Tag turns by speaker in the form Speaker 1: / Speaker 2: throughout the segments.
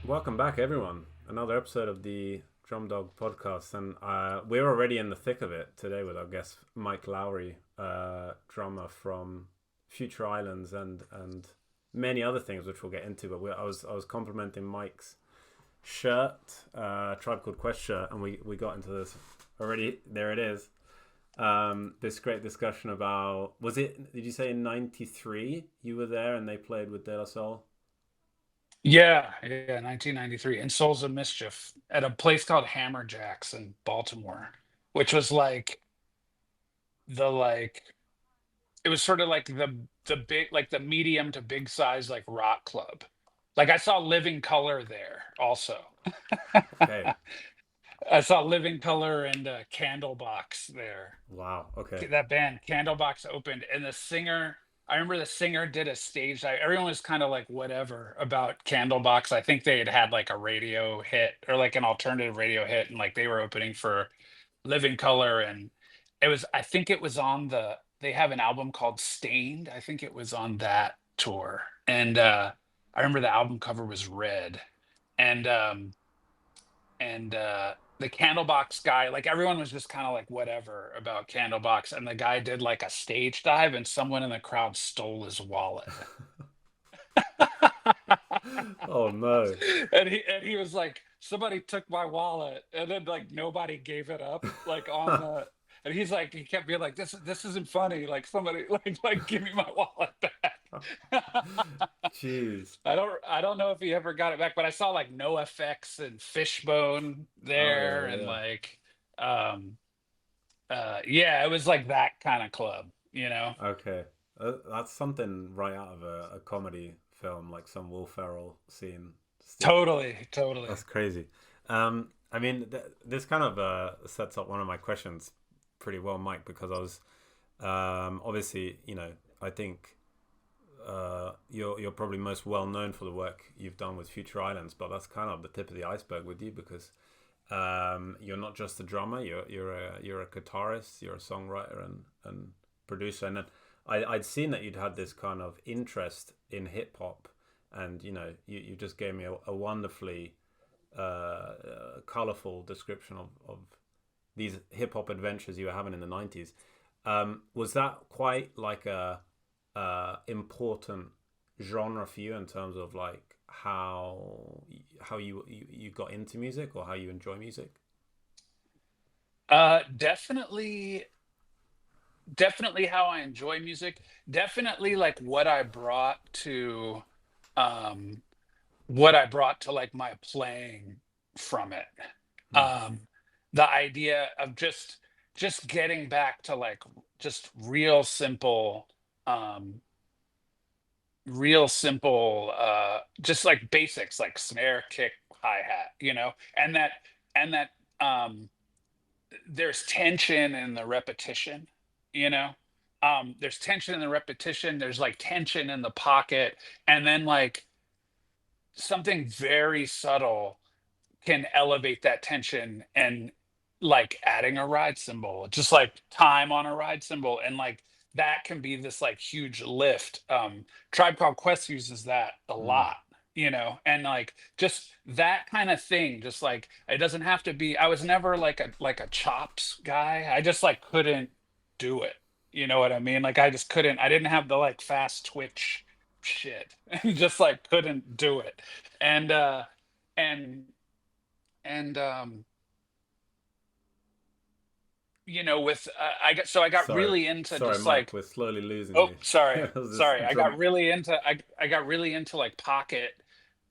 Speaker 1: Welcome back, everyone. Another episode of the Drum Dog podcast, and we're already in the thick of it today with our guest Mike Lowry, drummer from Future Islands and many other things which we'll get into. But I was complimenting Mike's shirt, Tribe Called Quest shirt, and we got into this already. There it is. This great discussion about, was it? Did you say in '93 you were there and they played with De La Soul?
Speaker 2: Yeah, 1993 in Souls of Mischief at a place called Hammerjacks in Baltimore, which was the like it was sort of like the big like the medium to big size like rock club. Like I saw Living Color there also.
Speaker 1: Okay.
Speaker 2: I saw Living Color and Candlebox there.
Speaker 1: Wow. Okay.
Speaker 2: That band Candlebox opened, and I remember the singer did a stage dive. Everyone was kind of like whatever about Candlebox. I think they had had like a radio hit or like an alternative radio hit, and like they were opening for Living Color. And I think it was on they have an album called Stained. I think it was on that tour. And I remember the album cover was red. And the Candlebox guy, like everyone was just kind of like whatever about Candlebox, and the guy did like a stage dive, and someone in the crowd stole his wallet.
Speaker 1: Oh no.
Speaker 2: And he was like, somebody took my wallet, and then like nobody gave it up, like on the. And he's like, he kept being like, this isn't funny. Like somebody like give me my wallet back.
Speaker 1: Jeez.
Speaker 2: I don't know if he ever got it back, but I saw like No Effects and Fishbone
Speaker 1: Oh
Speaker 2: there,
Speaker 1: yeah,
Speaker 2: and
Speaker 1: yeah.
Speaker 2: like um yeah, it was like that kind of club, you know.
Speaker 1: Okay. That's something right out of a comedy film, like some Will Ferrell scene. Still,
Speaker 2: Totally.
Speaker 1: that's crazy. I mean, this kind of sets up one of my questions pretty well, Mike, because I was obviously, I think you're probably most well known for the work you've done with Future Islands, but that's kind of the tip of the iceberg with you because you're not just a drummer. You're a guitarist. You're a songwriter and producer. And then I'd seen that you'd had this kind of interest in hip hop, and you just gave me a wonderfully colorful description of these hip hop adventures you were having in the '90s. Was that quite like a important genre for you in terms of like how you got into music or how you enjoy music?
Speaker 2: Definitely how I enjoy music. Definitely like um what I brought to like my playing from it.
Speaker 1: Hmm.
Speaker 2: Um the idea of just getting back to like just um just like basics like snare, kick, hi-hat, and that um there's tension in the repetition, you know. There's tension in the repetition, there's like tension in the pocket, and then like something very subtle can elevate that tension, and like adding a ride cymbal, just like time on a ride cymbal, and like that can be this like huge lift. Tribe Called Quest uses that a
Speaker 1: Hmm.
Speaker 2: lot, and like just that kind of thing. Just like it doesn't have to be. I was never like a chops guy. I just like couldn't do it. You know what I mean? Like I just couldn't. I didn't have the like fast twitch shit, and just like couldn't do it. And and and with I got
Speaker 1: Sorry,
Speaker 2: really into
Speaker 1: sorry,
Speaker 2: just
Speaker 1: Mike.
Speaker 2: like,
Speaker 1: We're slowly losing
Speaker 2: oh,
Speaker 1: you.
Speaker 2: sorry,
Speaker 1: There's this
Speaker 2: sorry,
Speaker 1: drum.
Speaker 2: I got really into like pocket,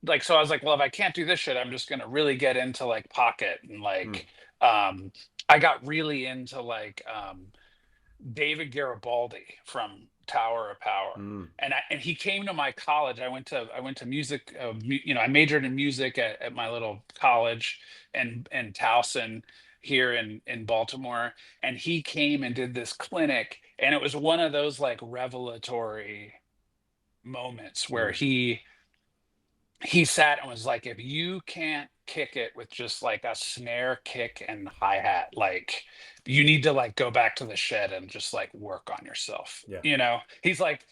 Speaker 2: like, so I was like, well, if I can't do this shit, I'm just gonna really get into like pocket, and
Speaker 1: Hmm.
Speaker 2: like I got really into like David Garibaldi from Tower of Power.
Speaker 1: Hmm.
Speaker 2: And he came to my college. I went to music, I majored in music at my little college in Towson here in Baltimore. And he came and did this clinic, and it was one of those like revelatory moments where
Speaker 1: Hmm.
Speaker 2: he sat and was like, if you can't kick it with just like a snare, kick, and hi-hat. Like you need to like go back to the shed and just like work on yourself.
Speaker 1: Yeah.
Speaker 2: He's like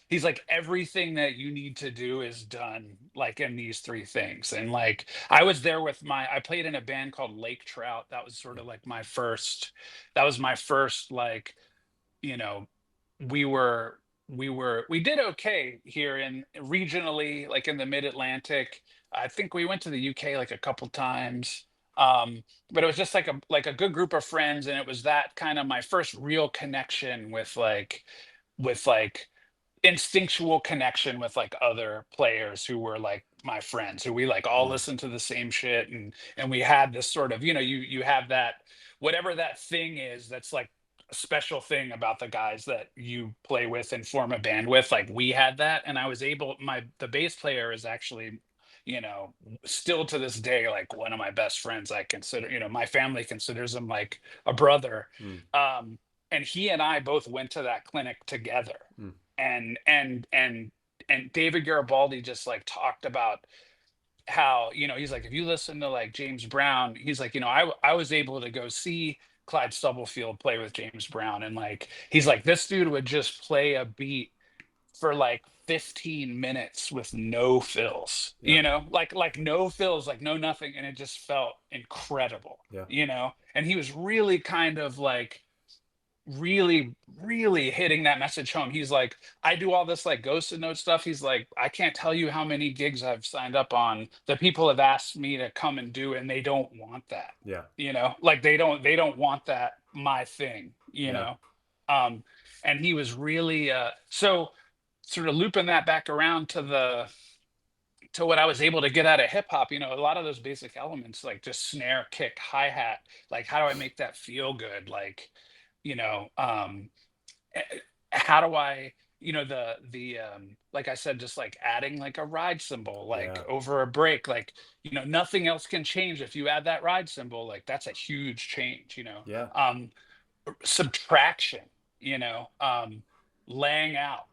Speaker 2: everything that you need to do is done like in these three things. And like I was there with I played in a band called Lake Trout. That was sort
Speaker 1: Yeah.
Speaker 2: of like my first like, you know, we were we did okay here in regionally, like in the mid-Atlantic. I think we went to the UK like a couple times. But it was just like a good group of friends, and it was that kind of my first real connection with like instinctual connection with like other players who were like my friends, who we like all
Speaker 1: Mm.
Speaker 2: listened to the same shit, and we had this sort of, you have that, whatever that thing is, that's like a special thing about the guys that you play with and form a band with. Like we had that, and I was able, the bass player is actually, still to this day like one of my best friends. I consider, my family considers him like a brother.
Speaker 1: Mm.
Speaker 2: And he and I both went to that clinic together.
Speaker 1: Mm.
Speaker 2: And David Garibaldi just like talked about how, he's like, if you listen to like James Brown, he's like, I was able to go see Clyde Stubblefield play with James Brown, and like he's like, this dude would just play a beat for like 15 minutes with no fills,
Speaker 1: Yeah.
Speaker 2: like no fills, like no nothing, and it just felt incredible.
Speaker 1: Yeah.
Speaker 2: And he was really kind of like really, really hitting that message home. He's like, I do all this like ghosted note stuff. He's like, I can't tell you how many gigs I've signed up on that people have asked me to come and do, and they don't want that.
Speaker 1: Yeah.
Speaker 2: Like they don't want that, my thing,
Speaker 1: Yeah.
Speaker 2: um and he was really so sort of looping that back around to what I was able to get out of hip hop. A lot of those basic elements, like just snare, kick, hi-hat, like how do I make that feel good? Like, you know, um, eh, how do I, like I said, just like adding like a ride cymbal, like
Speaker 1: Yeah.
Speaker 2: over a break, like, nothing else can change if you add that ride cymbal, like that's a huge change.
Speaker 1: Yeah.
Speaker 2: Subtraction, you know, laying out,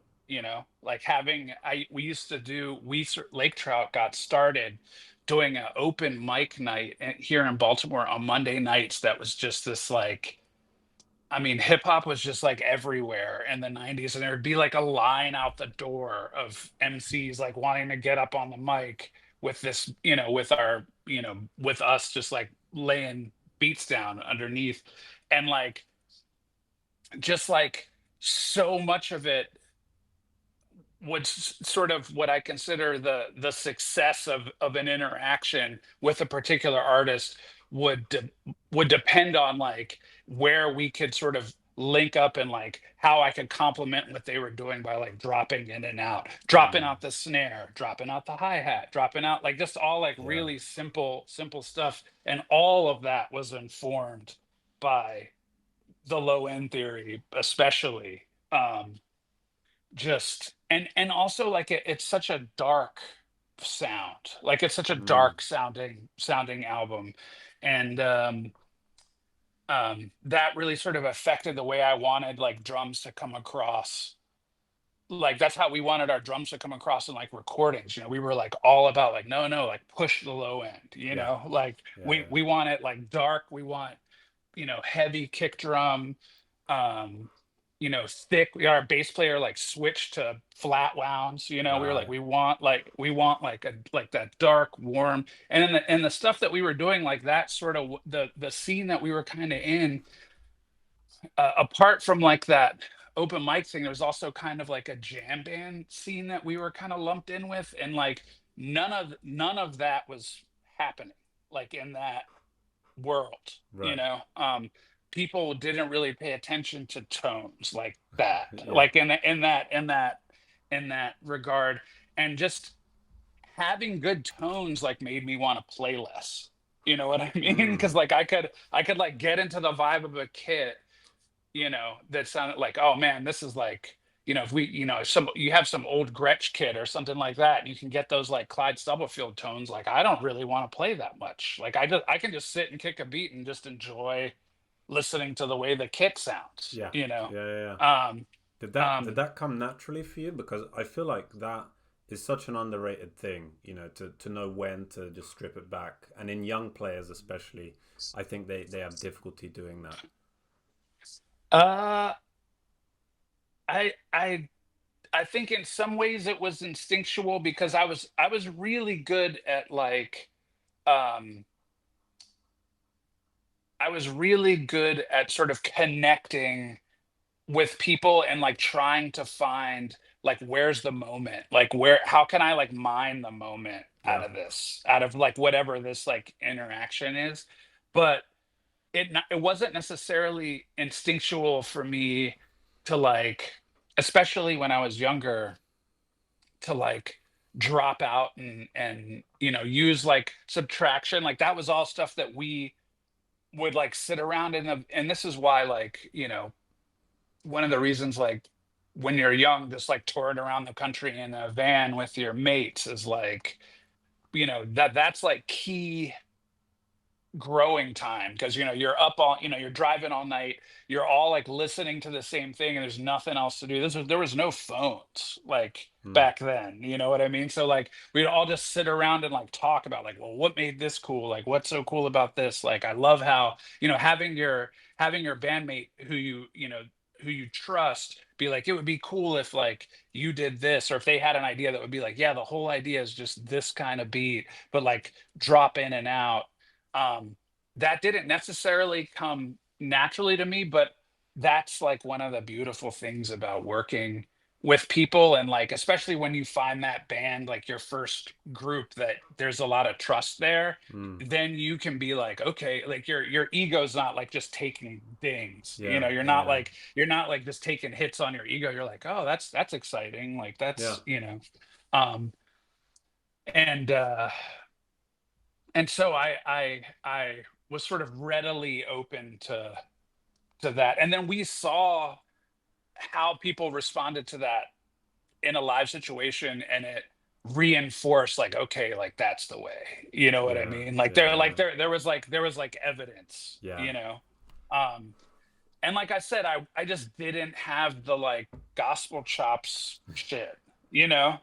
Speaker 2: like having, we used to do, Lake Trout got started doing an open mic night here in Baltimore on Monday nights. That was just this like, I mean, hip hop was just like everywhere in the 90s, and there would be like a line out the door of MCs like wanting to get up on the mic with this, with us just like laying beats down underneath. And like, just like so much of it would sort of what I consider the success of an interaction with a particular artist would depend on like where we could sort of link up, and like how I could complement what they were doing by like dropping in and out, dropping
Speaker 1: Mm.
Speaker 2: out the snare, dropping out the hi-hat, dropping out like just all like
Speaker 1: Yeah.
Speaker 2: really simple stuff. And all of that was informed by the low end theory, especially. Just and also like it's such a dark sound, like it's such a
Speaker 1: Mm.
Speaker 2: dark sounding album. And that really sort of affected the way I wanted like drums to come across. Like that's how we wanted our drums to come across in like recordings. We were like all about like, no, like push the low end,
Speaker 1: Yeah.
Speaker 2: like
Speaker 1: Yeah.
Speaker 2: we want it like dark, we want, heavy kick drum, um, thick. Our bass player like switched to flat wounds. We were like,
Speaker 1: Right.
Speaker 2: we want like a like that dark, warm. And then the stuff that we were doing, like that sort of the scene that we were kind of in, apart from like that open mic thing, there was also kind of like a jam band scene that we were kind of lumped in with, and like none of that was happening like in that world. you
Speaker 1: Right.
Speaker 2: know um People didn't really pay attention to tones like that,
Speaker 1: Yeah.
Speaker 2: like in that regard. And just having good tones like made me want to play less. You know what I mean?
Speaker 1: Mm.
Speaker 2: Because like I could like get into the vibe of a kit, that sounded like, oh man, this is like, if we, if you have some old Gretsch kit or something like that, and you can get those like Clyde Stubblefield tones, like I don't really want to play that much. Like I can just sit and kick a beat and just enjoy listening to the way the kit sounds.
Speaker 1: Yeah. Yeah. Yeah. Yeah.
Speaker 2: Um,
Speaker 1: Did that
Speaker 2: um,
Speaker 1: come naturally for you? Because I feel like that is such an underrated thing, to know when to just strip it back. And in young players especially, I think they have difficulty doing that.
Speaker 2: Uh, I I I think in some ways it was instinctual because I was really good at like um I was really good at sort of connecting with people and like trying to find like where's the moment? Like where how can I like mine the moment out
Speaker 1: Yeah.
Speaker 2: of this? Out of like whatever this like interaction is. But it wasn't necessarily instinctual for me to like, especially when I was younger, to like drop out and use like subtraction. Like that was all stuff that we would like sit around and this is why like one of the reasons like when you're young just like touring around the country in a van with your mates is like that's like key growing time because you're up all you're driving all night, you're all like listening to the same thing and there's nothing else to do. There was no phones like
Speaker 1: Mm.
Speaker 2: back then, you know what I mean? So like we'd all just sit around and like talk about like, well, what made this cool, like what's so cool about this. Like I love how having your bandmate who you trust be like, it would be cool if like you did this, or if they had an idea that would be like, yeah, the whole idea is just this kind of beat, but like drop in and out. um that didn't necessarily come naturally to me, but that's like one of the beautiful things about working with people, and like especially when you find that band, like your first group, that there's a lot of trust there.
Speaker 1: Mm.
Speaker 2: Then you can be like, okay, like your ego's not like just taking things,
Speaker 1: Yeah.
Speaker 2: you're
Speaker 1: Yeah.
Speaker 2: not
Speaker 1: Yeah.
Speaker 2: like you're not like just taking hits on your ego. You're like, oh, that's exciting, like
Speaker 1: Yeah.
Speaker 2: that's um and so I was sort of readily open to that, and then we saw how people responded to that in a live situation, and it reinforced like, okay, like that's the way, you know what I
Speaker 1: Yeah.
Speaker 2: mean? Like
Speaker 1: Yeah. Yeah.
Speaker 2: there was like evidence,
Speaker 1: Yeah.
Speaker 2: um and like I said, I just didn't have the like gospel chops shit,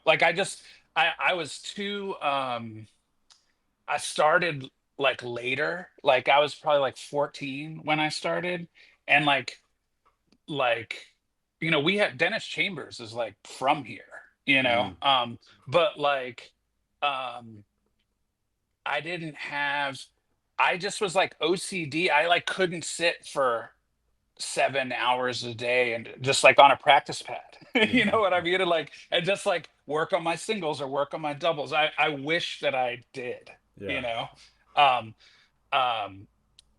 Speaker 2: like I was too I started like later. Like I was probably like 14 when I started. And like we had Dennis Chambers is like from here,
Speaker 1: Mm.
Speaker 2: but like um I didn't have I just was like OCD. I like couldn't sit for 7 hours a day and just like on a practice pad. You
Speaker 1: Yeah.
Speaker 2: know what I mean? And just like work on my singles or work on my doubles. I wish that I did, you
Speaker 1: Yeah.
Speaker 2: know. Um um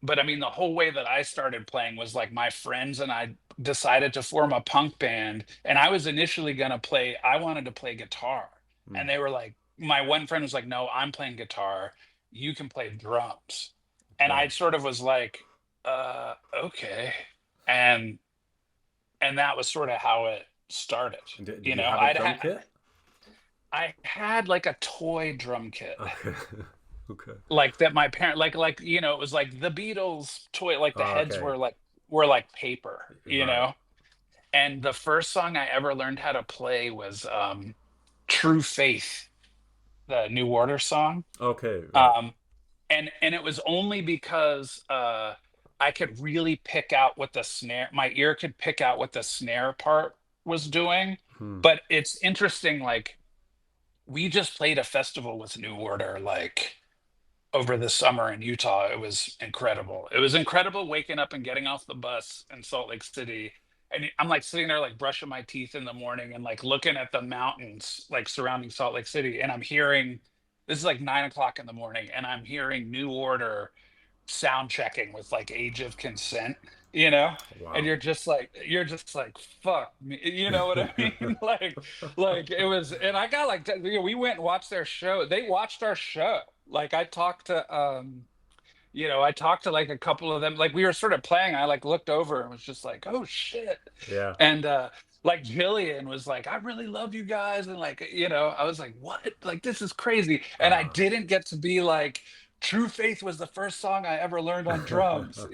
Speaker 2: but I mean the whole way that I started playing was like my friends and I decided to form a punk band, and I was initially going to play I wanted to play guitar,
Speaker 1: Mm.
Speaker 2: and they were like, my one friend was like, no, I'm playing guitar, you can play drums. And
Speaker 1: Okay.
Speaker 2: I sort of was like, okay. and and that was sort of how it started.
Speaker 1: Did you have a drum kit?
Speaker 2: I had like a toy drum kit,
Speaker 1: Okay. Okay.
Speaker 2: like that my parent like it was like the Beatles toy, like the
Speaker 1: Oh,
Speaker 2: heads
Speaker 1: okay.
Speaker 2: were like paper,
Speaker 1: Right.
Speaker 2: and the first song I ever learned how to play was True Faith, the New Order song.
Speaker 1: Okay. Right.
Speaker 2: um and it was only because I could really pick out what the snare my ear could pick out what the snare part was doing.
Speaker 1: Hmm.
Speaker 2: But it's interesting, like we just played a festival with New Order like over the summer in Utah. It was incredible. It was incredible waking up and getting off the bus in Salt Lake City. And I'm like sitting there like brushing my teeth in the morning and like looking at the mountains like surrounding Salt Lake City. And I'm hearing this is like 9 o'clock in the morning, and I'm hearing New Order sound checking with like Age of Consent, you know? And
Speaker 1: Wow.
Speaker 2: you're just like, fuck me, you know what I mean? Like it was, and I got like, we went and watched their show. They watched our show. Like I talked to like a couple of them. Like we were sort of playing. I like looked over and was just like, oh shit.
Speaker 1: Yeah.
Speaker 2: And like Jillian was like, I really love you guys. And like, I was like, what? Like this is crazy. And I
Speaker 1: Uh,
Speaker 2: didn't get to be like, True Faith was the first song I ever learned on drums.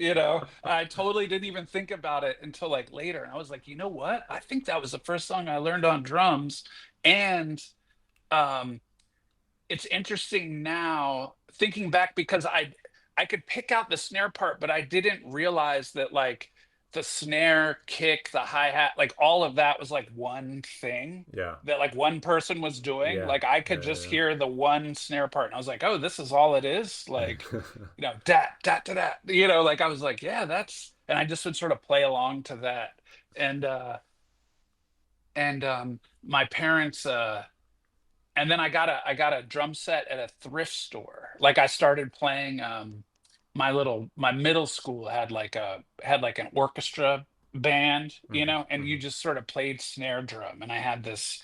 Speaker 2: I totally didn't even think about it until like later. And I was like, you know what? I think that was the first song I learned on drums. And um it's interesting now thinking back because I could pick out the snare part, but I didn't realize that like the snare, kick, the hi-hat, like all of that was like one thing
Speaker 1: Yeah.
Speaker 2: that like one person was doing.
Speaker 1: Yeah.
Speaker 2: Like I could just
Speaker 1: Yeah.
Speaker 2: hear the one snare part and I was like, "Oh, this is all it is?" Like,
Speaker 1: Yeah.
Speaker 2: dat dat dat dat. Like I was like, "Yeah, that's," and I just would sort of play along to that. And my parents and then I got a drum set at a thrift store. Like I started playing my middle school had like an orchestra band,
Speaker 1: Hmm.
Speaker 2: and you
Speaker 1: Hmm.
Speaker 2: just sort of played snare drum. And I had this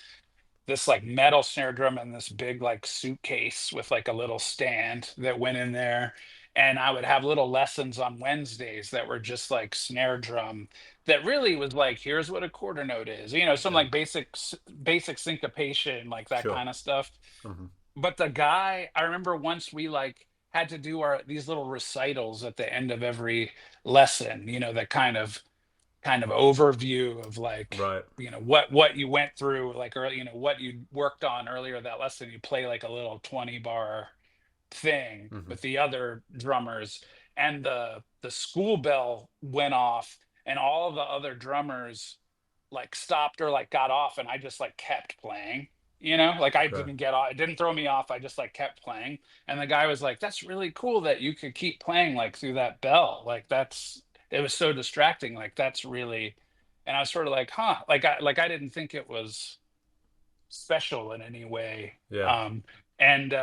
Speaker 2: like metal snare drum in this big like suitcase with like a little stand that went in there. And I would have little lessons on Wednesdays that were just like snare drum that really was like, here's what a quarter note is, some
Speaker 1: Yeah.
Speaker 2: like basic syncopation, like that
Speaker 1: Sure.
Speaker 2: kind of stuff.
Speaker 1: Hmm.
Speaker 2: But the guy, I remember once we like had to do our these little recitals at the end of every lesson, that kind of overview of like
Speaker 1: Right.
Speaker 2: what you went through like early, what you worked on earlier that lesson. You play like a little 20 bar thing
Speaker 1: Hmm.
Speaker 2: with the other drummers, and the school bell went off and all of the other drummers like stopped or like got off, and I just like kept playing. Like I
Speaker 1: Okay.
Speaker 2: didn't get off, it didn't throw me off. I just like kept playing. And the guy was like, "That's really cool that you could keep playing like through that bell. Like that's it was so distracting. Like that's really," and I was sort of like, "Huh." Like I didn't think it was special in any way.
Speaker 1: Yeah.
Speaker 2: And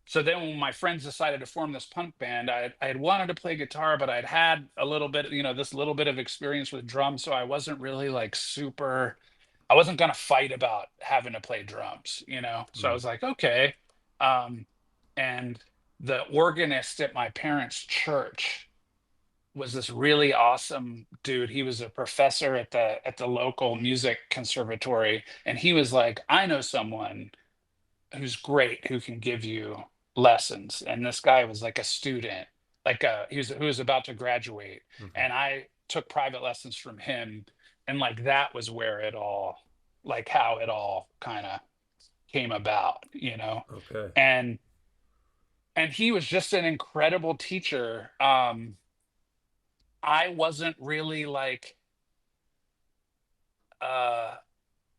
Speaker 2: So then when my friends decided to form this punk band, I had wanted to play guitar, but I'd had a little bit, this little bit of experience with drums. So I wasn't really like super, I wasn't going to fight about having to play drums. So I
Speaker 1: Mm.
Speaker 2: was like, okay. Um, and the organist at my parents' church was this really awesome dude. He was a professor at the local music conservatory, and he was like, "I know someone who's great who can give you lessons." And this guy was like a student, like he was who was about to graduate,
Speaker 1: Hmm.
Speaker 2: and I took private lessons from him, and like that was where it all, like how it all kind of came about.
Speaker 1: Okay.
Speaker 2: And he was just an incredible teacher. I wasn't really uh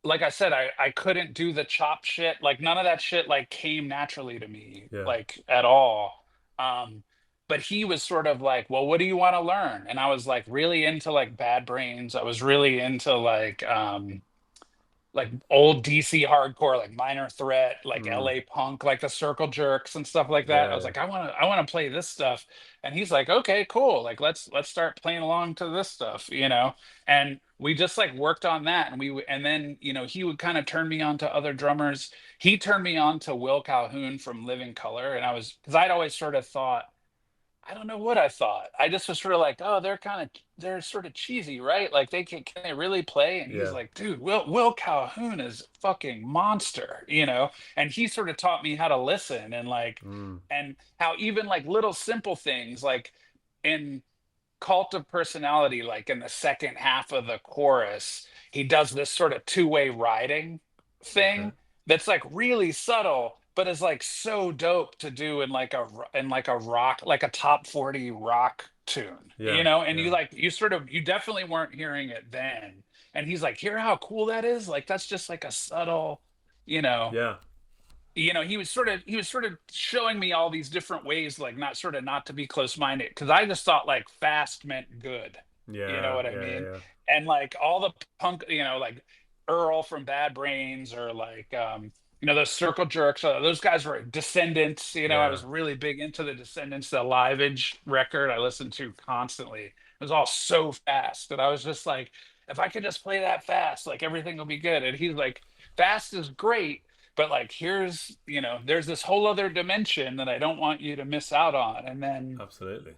Speaker 2: like I said, I couldn't do the chop shit. Like none of that shit like came naturally to me,
Speaker 1: Yeah.
Speaker 2: like at all. Um, but he was sort of like, "Well, what do you want to learn?" And I was like really into like Bad Brains. I was really into like old DC hardcore, like Minor Threat, like
Speaker 1: Mm.
Speaker 2: LA Punk, like the Circle Jerks and stuff like that. I was
Speaker 1: Yeah.
Speaker 2: like, I want to play this stuff. And he's like, "Okay, cool. Like let's start playing along to this stuff." And we just like worked on that, and and then he would kind of turn me on to other drummers. He turned me on to Will Calhoun from Living Color, and I was because I'd always sort of thought, I don't know what I thought. I just was sort of like, "Oh, they're sort of cheesy, right? Like can they really play?" And he's
Speaker 1: Yeah.
Speaker 2: like, "Dude, Will Calhoun is fucking monster." And he sort of taught me how to listen and like,
Speaker 1: Mm.
Speaker 2: and how even like little simple things like in Cult of Personality, like in the second half of the chorus, he does this sort of two-way riding
Speaker 1: Okay.
Speaker 2: thing that's like really subtle, but is like so dope to do in like a rock, like a top 40 rock tune,
Speaker 1: Yeah.
Speaker 2: and
Speaker 1: Yeah.
Speaker 2: you definitely weren't hearing it then. And he's like, "Hear how cool that is? Like that's just like a subtle, you know,
Speaker 1: Yeah.
Speaker 2: he was sort of showing me all these different ways, like not to be close-minded, because I just thought like fast meant good. You know
Speaker 1: Yeah.
Speaker 2: what I
Speaker 1: Yeah.
Speaker 2: mean?
Speaker 1: Yeah.
Speaker 2: And like all the punk, like Earl from Bad Brains, or like those Circle Jerks, those guys were Descendants. I
Speaker 1: Yeah.
Speaker 2: was really big into the Descendants, the Live Age record I listened to constantly. It was all so fast that I was just like, if I could just play that fast, like everything will be good. And he's like, fast is great, but like there's this whole other dimension that I don't want you to miss out on. And then
Speaker 1: Absolutely.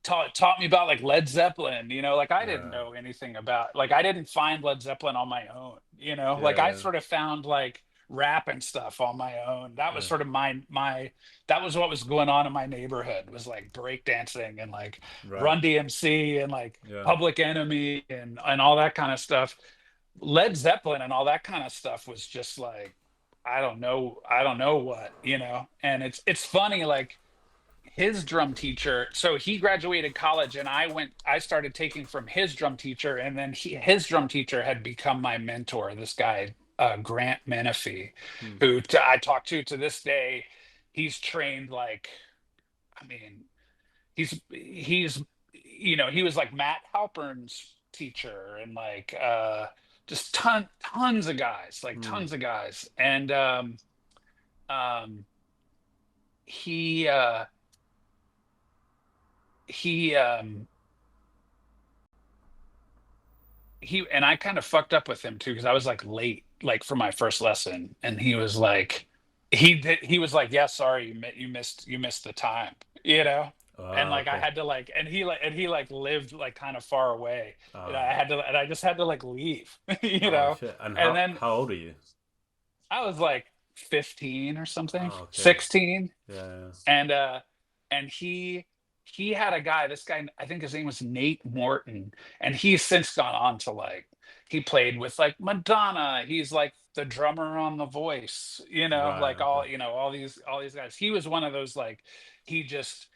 Speaker 2: taught me about like Led Zeppelin. Like I didn't
Speaker 1: Yeah.
Speaker 2: know anything about, like I didn't find Led Zeppelin on my own.
Speaker 1: Yeah.
Speaker 2: Like I
Speaker 1: Yeah.
Speaker 2: sort of found like rap and stuff on my own. That was
Speaker 1: Yeah.
Speaker 2: sort of my that was what was going on in my neighborhood, was like breakdancing and like
Speaker 1: Right.
Speaker 2: Run DMC and like
Speaker 1: Yeah.
Speaker 2: Public Enemy and all that kind of stuff. Led Zeppelin and all that kind of stuff was just like, I don't know what, and it's funny, like his drum teacher, so he graduated college and I started taking from his drum teacher, and then his drum teacher had become my mentor, this guy, Grant Menifee,
Speaker 1: Hmm.
Speaker 2: who I talk to this day. He's trained like, I mean, he's he was like Matt Halpern's teacher, and like just tons of guys, like
Speaker 1: Hmm.
Speaker 2: tons of guys. And um he uh he he and I kind of fucked up with him too, because I was like late, like for my first lesson, and he was like, he was like, yeah, sorry, you missed the time, and like I
Speaker 1: Okay.
Speaker 2: had to like, and he like lived like kind of far away, and
Speaker 1: Ah.
Speaker 2: I just had to like leave,
Speaker 1: Oh shit. And
Speaker 2: and then
Speaker 1: how old are you?
Speaker 2: I was like 15 or something,
Speaker 1: Oh, okay.
Speaker 2: 16.
Speaker 1: Yeah.
Speaker 2: And he had a guy, this guy, I think his name was Nate Morton, and he's since gone on to like, he played with like Madonna, he's like the drummer on The Voice,
Speaker 1: Right.
Speaker 2: like
Speaker 1: Okay.
Speaker 2: all these guys. He was one of those, like, he just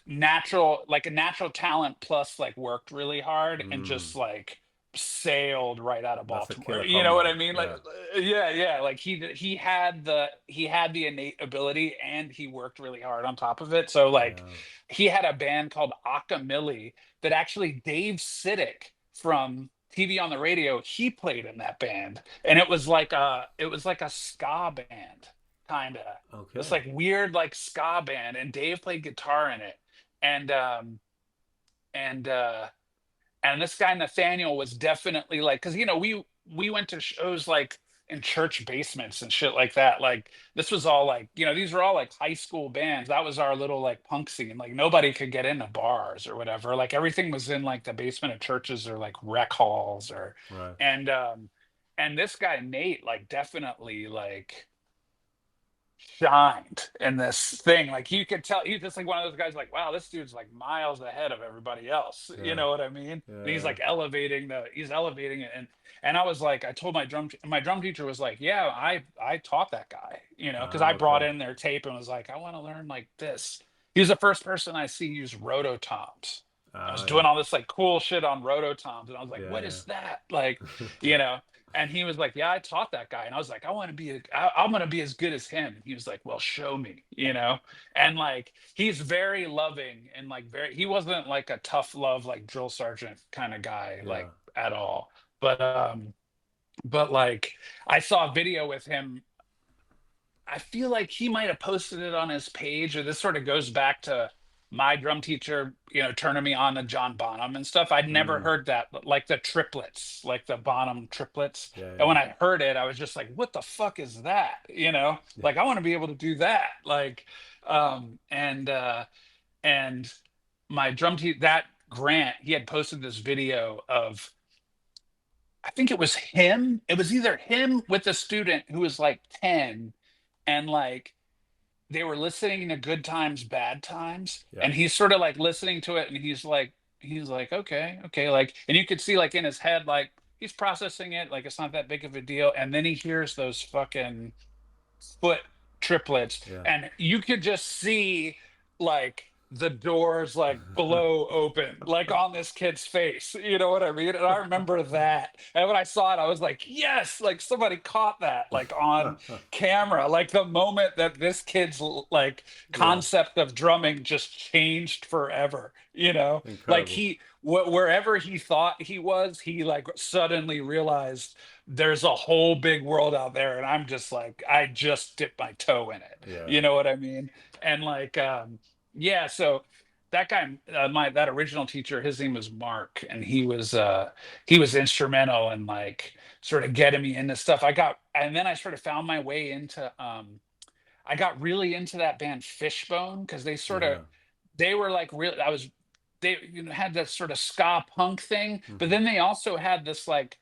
Speaker 2: natural, like a natural talent, plus like worked really hard and
Speaker 1: Hmm.
Speaker 2: just like sailed right out of
Speaker 1: That's a
Speaker 2: Baltimore.
Speaker 1: killer
Speaker 2: You know what
Speaker 1: combo.
Speaker 2: I mean? Like,
Speaker 1: Yeah.
Speaker 2: yeah. Like he had the innate ability, and he worked really hard on top of it. So like
Speaker 1: Yeah.
Speaker 2: he had a band called Akamili that actually Dave Sidik from TV on the Radio, he played in that band. And it was like a ska band, kind of, this
Speaker 1: Okay.
Speaker 2: like weird like ska band, and Dave played guitar in it. And and uh and this guy Nathaniel was definitely like, because we went to shows like in church basements and shit like that. Like this was all like, these were all like high school bands. That was our little like punk scene. Like nobody could get into bars or whatever. Like everything was in like the basement of churches or like rec halls or
Speaker 1: Right.
Speaker 2: and and this guy Nate like definitely like shined in this thing. Like you could tell he's just like one of those guys, like, wow, this dude's like miles ahead of everybody else. You
Speaker 1: Yeah.
Speaker 2: know what I mean? And he's
Speaker 1: Yeah.
Speaker 2: like he's elevating it. And I was like, I told my drum teacher was like, yeah, I taught that guy, because I
Speaker 1: Ah,
Speaker 2: brought
Speaker 1: okay.
Speaker 2: in their tape and was like, I want to learn like this. He was the first person I see use rototoms. I was
Speaker 1: Ah, yeah.
Speaker 2: doing all this like cool shit on rototoms, and I was like, what
Speaker 1: Yeah.
Speaker 2: is that? Like,
Speaker 1: Yeah.
Speaker 2: you know, and he was like, "Yeah, I taught that guy." And I was like, I'm gonna be as good as him." And he was like, "Well, show me," And like, he's very loving, and like he wasn't like a tough love like drill sergeant kind of guy,
Speaker 1: Yeah.
Speaker 2: like at all. But like, I saw a video with him. I feel like he might have posted it on his page, or this sort of goes back to my drum teacher, turning me on to John Bonham and stuff. I'd never
Speaker 1: Mm.
Speaker 2: heard that, like the triplets, like the Bonham triplets.
Speaker 1: Yeah.
Speaker 2: And
Speaker 1: Yeah.
Speaker 2: when I heard it, I was just like, what the fuck is that?
Speaker 1: Yeah.
Speaker 2: Like I want to be able to do that. Like, and my drum teacher, that Grant, he had posted this video of, I think it was him. It was either him with a student who was like 10, and like they were listening to Good Times, Bad Times,
Speaker 1: Yeah.
Speaker 2: and he's sort of like listening to it, and he's like, okay, like, and you could see like in his head, like he's processing it, like it's not that big of a deal, and then he hears those fucking foot triplets,
Speaker 1: Yeah.
Speaker 2: and you could just see like the doors like blow open like on this kid's face, you know what I mean? And I remember that, and when I saw it I was like, yes, like somebody caught that like on camera, like the moment that this kid's like
Speaker 1: Yeah.
Speaker 2: concept of drumming just changed forever, like
Speaker 1: Incredible.
Speaker 2: wherever he thought he was, he like suddenly realized there's a whole big world out there, and I'm just like, I just dipped my toe in it,
Speaker 1: Yeah.
Speaker 2: you know what I mean? And like, yeah, so that guy, my that original teacher, his name was Mark, and he was instrumental in like sort of getting me into stuff. And then I sort of found my way into I got really into that band Fishbone, because
Speaker 1: Yeah.
Speaker 2: they were like real, they had that sort of ska punk thing, but
Speaker 1: Hmm.
Speaker 2: then they also had this like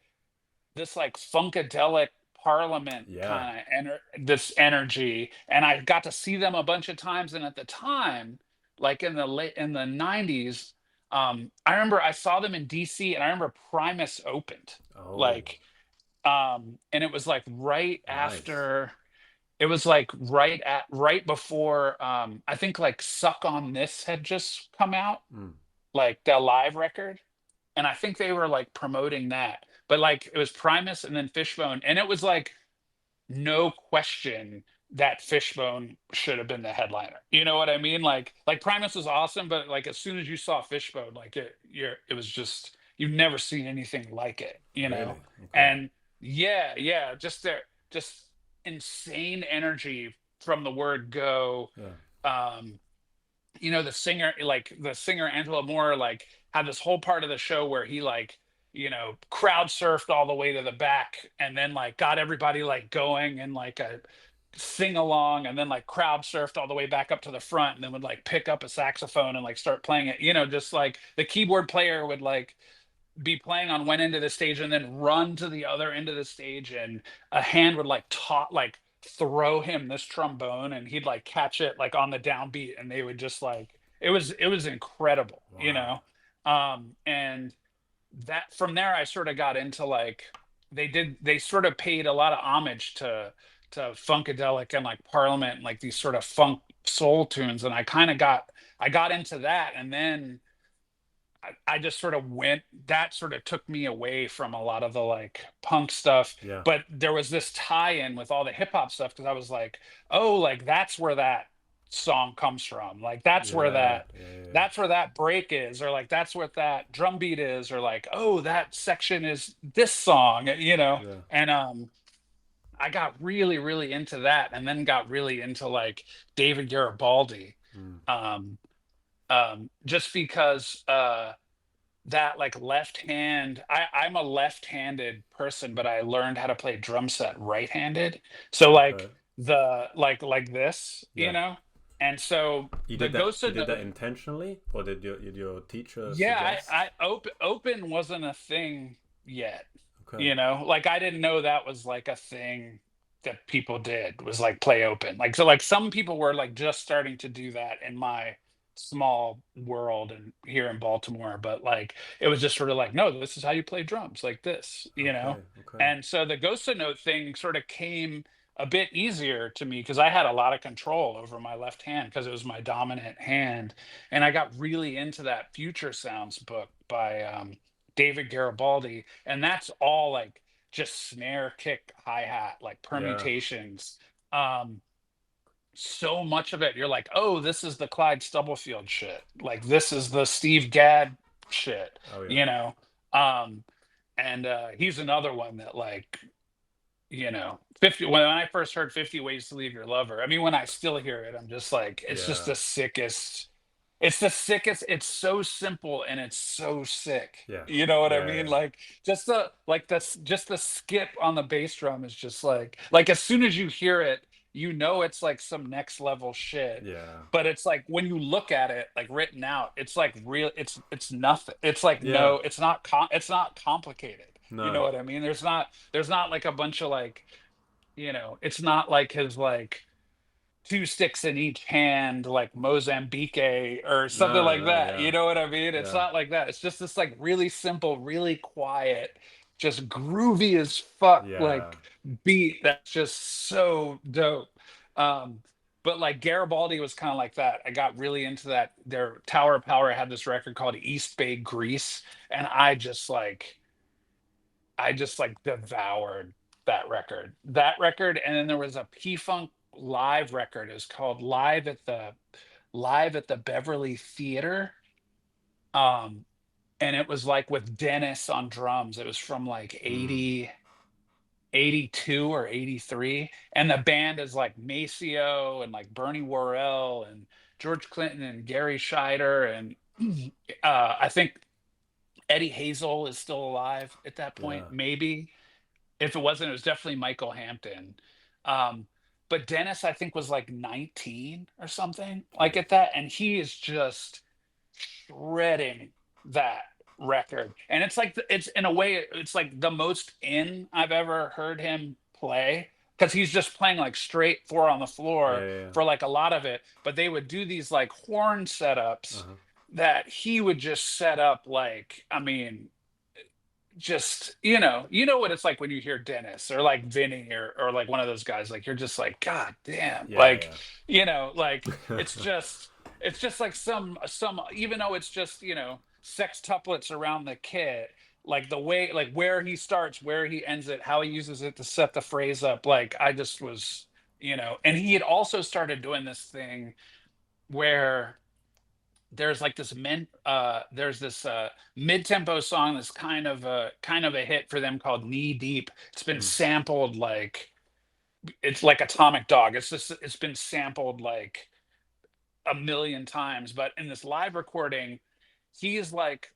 Speaker 2: funkadelic parliament
Speaker 1: Yeah.
Speaker 2: kind of this energy, and I got to see them a bunch of times. And at the time, like in the 90s, I remember I saw them in DC, and I remember Primus opened,
Speaker 1: Oh.
Speaker 2: like, And it was like right
Speaker 1: Nice.
Speaker 2: after, it was like right before, I think like Suck on This had just come out,
Speaker 1: Mm.
Speaker 2: like the live record. And I think they were like promoting that. But like it was Primus and then Fishbone. And it was like no question that Fishbone should have been the headliner. You know what I mean? Like Primus was awesome, but like as soon as you saw Fishbone, like it was just, you've never seen anything like it, you know?
Speaker 1: Really? Okay.
Speaker 2: And yeah, yeah, just their just insane energy from the word go.
Speaker 1: Yeah.
Speaker 2: Um, the singer, like the singer Angela Moore, like had this whole part of the show where he like, crowd surfed all the way to the back and then like got everybody like going and like a sing along, and then like crowd surfed all the way back up to the front and then would like pick up a saxophone and like start playing it, just like the keyboard player would like be playing on one end of the stage and then run to the other end of the stage, and a hand would like throw him this trombone and he'd like catch it like on the downbeat, and they would just like, it was incredible,
Speaker 1: Wow.
Speaker 2: and that from there I sort of got into like, they sort of paid a lot of homage to funkadelic and like Parliament and like these sort of funk soul tunes, and I got into that, and then I just sort of went, that sort of took me away from a lot of the like punk stuff.
Speaker 1: Yeah.
Speaker 2: But there was this tie in with all the hip hop stuff because I was like, oh, like that's where that song comes from. Like
Speaker 1: Yeah. Yeah.
Speaker 2: that's where that break is, or like that's what that drum beat is, or like, oh, that section is this song,
Speaker 1: Yeah. Yeah.
Speaker 2: And I got really, really into that, and then got really into like David Garibaldi.
Speaker 1: Mm.
Speaker 2: Um, just because that like left hand, I'm a left-handed person, but I learned how to play drum set right-handed, so
Speaker 1: Okay.
Speaker 2: like like this,
Speaker 1: Yeah.
Speaker 2: and so
Speaker 1: You
Speaker 2: the
Speaker 1: did that.
Speaker 2: ghost
Speaker 1: You
Speaker 2: of
Speaker 1: did that
Speaker 2: no
Speaker 1: intentionally, or did your teacher
Speaker 2: yeah,
Speaker 1: suggest?
Speaker 2: open wasn't a thing yet,
Speaker 1: Okay.
Speaker 2: like I didn't know that was like a thing that people did, was like play open, like, so like some people were like just starting to do that in my small world and here in Baltimore, but like it was just sort of like, no, this is how you play drums, like this,
Speaker 1: Okay. Okay.
Speaker 2: and so the ghost note thing sort of came a bit easier to me because I had a lot of control over my left hand because it was my dominant hand, and I got really into that Future Sounds book by David Garibaldi, and that's all like just snare, kick, hi hat, like
Speaker 1: Yeah.
Speaker 2: permutations. Um, so much of it, you're like, oh, this is the Clyde Stubblefield shit. Like this is the Steve Gadd shit,
Speaker 1: Oh yeah.
Speaker 2: you know. Um, and he's another one that like, 50, when I first heard 50 Ways to Leave Your Lover, I mean, when I still hear it, I'm just like, it's just
Speaker 1: Yeah.
Speaker 2: the sickest. It's so simple and it's so sick.
Speaker 1: Yeah.
Speaker 2: You know what I
Speaker 1: Yeah.
Speaker 2: mean?
Speaker 1: Yeah.
Speaker 2: Like just the skip on the bass drum is just like as soon as you hear it, it's like some next level shit.
Speaker 1: Yeah.
Speaker 2: But it's like when you look at it like written out, it's like real, it's nothing. It's like
Speaker 1: Yeah.
Speaker 2: no, it's not complicated. You
Speaker 1: No.
Speaker 2: know what I mean? There's not like a bunch of like, it's not like his like two sticks in each hand, like Mozambique or something
Speaker 1: No.
Speaker 2: like
Speaker 1: No.
Speaker 2: that.
Speaker 1: Yeah.
Speaker 2: You know what I mean? It's
Speaker 1: Yeah.
Speaker 2: not like that. It's just this like really simple, really quiet, just groovy as fuck,
Speaker 1: Yeah.
Speaker 2: like beat that's just so dope. Um, but like Garibaldi was kind of like that. I got really into that. Their Tower of Power had this record called East Bay Grease, and I just like devoured that record, and then there was a P-Funk live record. It was called Live at the Beverly Theater. Um, and it was like with Dennis on drums. It was from like
Speaker 1: Mm.
Speaker 2: 82 or 83. And the band is like Maceo and like Bernie Worrell and George Clinton and Gary Scheider. And I think Eddie Hazel is still alive at that point,
Speaker 1: Yeah.
Speaker 2: maybe. If it wasn't, it was definitely Michael Hampton. Um, but Dennis, I think, was like 19 or something like
Speaker 1: Yeah.
Speaker 2: at that, and he is just shredding that record. And it's like it's in a way, it's like the most in I've ever heard him play because he's just playing like straight four on the
Speaker 1: Yeah.
Speaker 2: floor
Speaker 1: Yeah.
Speaker 2: for like a lot of it. But they would do these like horn setups
Speaker 1: Uh huh.
Speaker 2: that he would just set up like, I mean, just what it's like when you hear Dennis or like Vinny or like one of those guys, like you're just like, God damn, like,
Speaker 1: Yeah,
Speaker 2: like
Speaker 1: yeah.
Speaker 2: it's just like some even though it's just sextuplets around the kit, like the way, like where he starts, where he ends it, how he uses it to set the phrase up, like I just was, and he had also started doing this thing where there's like this there's this mid-tempo song that's kind of a hit for them called Knee Deep. It's been
Speaker 1: Mm,
Speaker 2: sampled like, it's like Atomic Dog. It's been sampled like a million times, but in this live recording, he's like,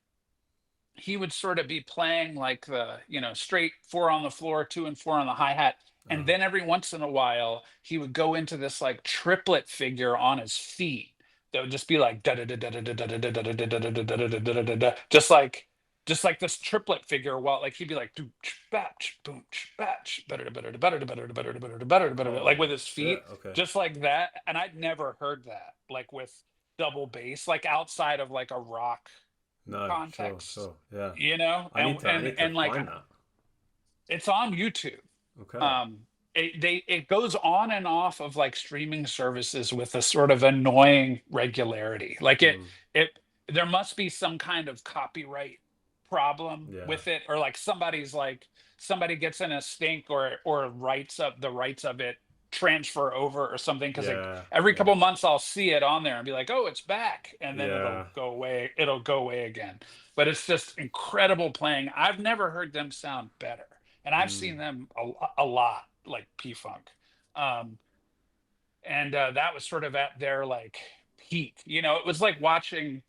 Speaker 2: he would sort of be playing like the straight four on the floor, two and four on the hi-hat, and
Speaker 1: uh,
Speaker 2: then every once in a while he would go into this like triplet figure on his feet that would just be like da da da da da da da da da da da da da da da da da da da, just like this triplet figure, while like he'd be like do batch boom batch better better better better better better better better, like
Speaker 1: oh
Speaker 2: with his
Speaker 1: shit.
Speaker 2: feet,
Speaker 1: Okay.
Speaker 2: just like that. And I'd never heard that like with double bass, like outside of like a rock
Speaker 1: No, sure,
Speaker 2: context,
Speaker 1: sure. Yeah.
Speaker 2: and
Speaker 1: I
Speaker 2: and
Speaker 1: need to
Speaker 2: and like
Speaker 1: find that.
Speaker 2: it's on YouTube.
Speaker 1: Okay.
Speaker 2: um it goes on and off of like streaming services with a sort of annoying regularity, like it
Speaker 1: Mm,
Speaker 2: it there must be some kind of copyright problem
Speaker 1: yeah.
Speaker 2: with it, or like somebody gets in a stink, or writes up the rights of it transfer over or something, because like
Speaker 1: Yeah.
Speaker 2: every
Speaker 1: Yeah.
Speaker 2: couple months I'll see it on there and be like, oh, it's back, and then it'll
Speaker 1: Yeah.
Speaker 2: go away, again. But it's just incredible playing. I've never heard them sound better, and I've
Speaker 1: Mm,
Speaker 2: seen them a lot, like P-Funk. Um, and that was sort of at their like peak. It was like watching,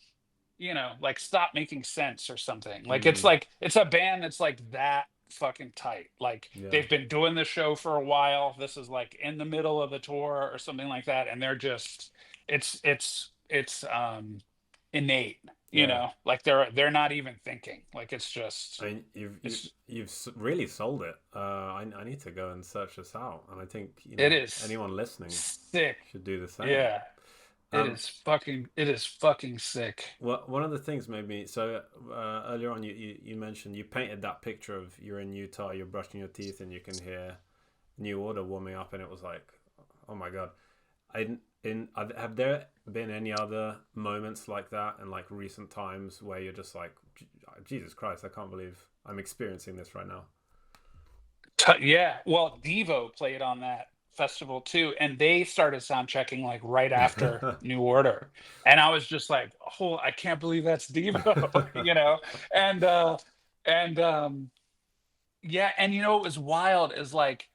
Speaker 2: like Stop Making Sense or something. Like
Speaker 1: mm,
Speaker 2: it's a band that's like that fucking tight. Like
Speaker 1: yeah.
Speaker 2: they've been doing the show for a while. This is like in the middle of the tour or something like that, and they're just, it's innate.
Speaker 1: Yeah.
Speaker 2: Like they're not even thinking. Like it's
Speaker 1: I
Speaker 2: just
Speaker 1: mean,
Speaker 2: it's
Speaker 1: really sold it. I need to go and search this out, and I think
Speaker 2: it is
Speaker 1: anyone listening
Speaker 2: sick.
Speaker 1: should do the same.
Speaker 2: Yeah.
Speaker 1: Um,
Speaker 2: It is fucking sick.
Speaker 1: well, one of the things made me so earlier on you mentioned you painted that picture of you're in Utah, you're brushing your teeth, and you can hear New Order warming up, and it was like, oh my god. Have there been any other moments like that in like recent times where you're just like, Jesus Christ, I can't believe I'm experiencing this right now.
Speaker 2: Yeah, well, Devo played on that festival too, and they started sound checking like right after New Order, and I was just like, "Oh, I can't believe that's Devo," and and yeah, and what was wild is like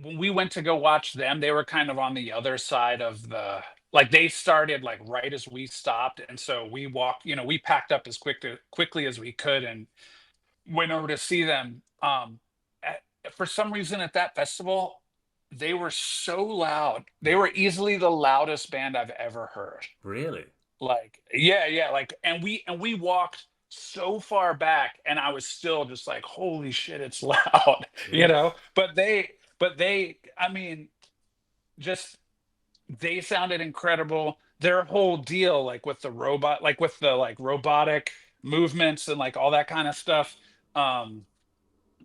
Speaker 2: when we went to go watch them, they were kind of on the other side of the, like they started like right as we stopped, and so we walked, we packed up as quickly as we could and went over to see them. For some reason at that festival, they were so loud. They were easily the loudest band I've ever heard.
Speaker 1: Really?
Speaker 2: Like, yeah, yeah, like, and we walked so far back, and I was still just like, holy shit, it's loud,
Speaker 1: Jeez.
Speaker 2: But they, I mean, just they sounded incredible. Their whole deal, like with the robot, like with the like robotic movements and like all that kind of stuff. Um,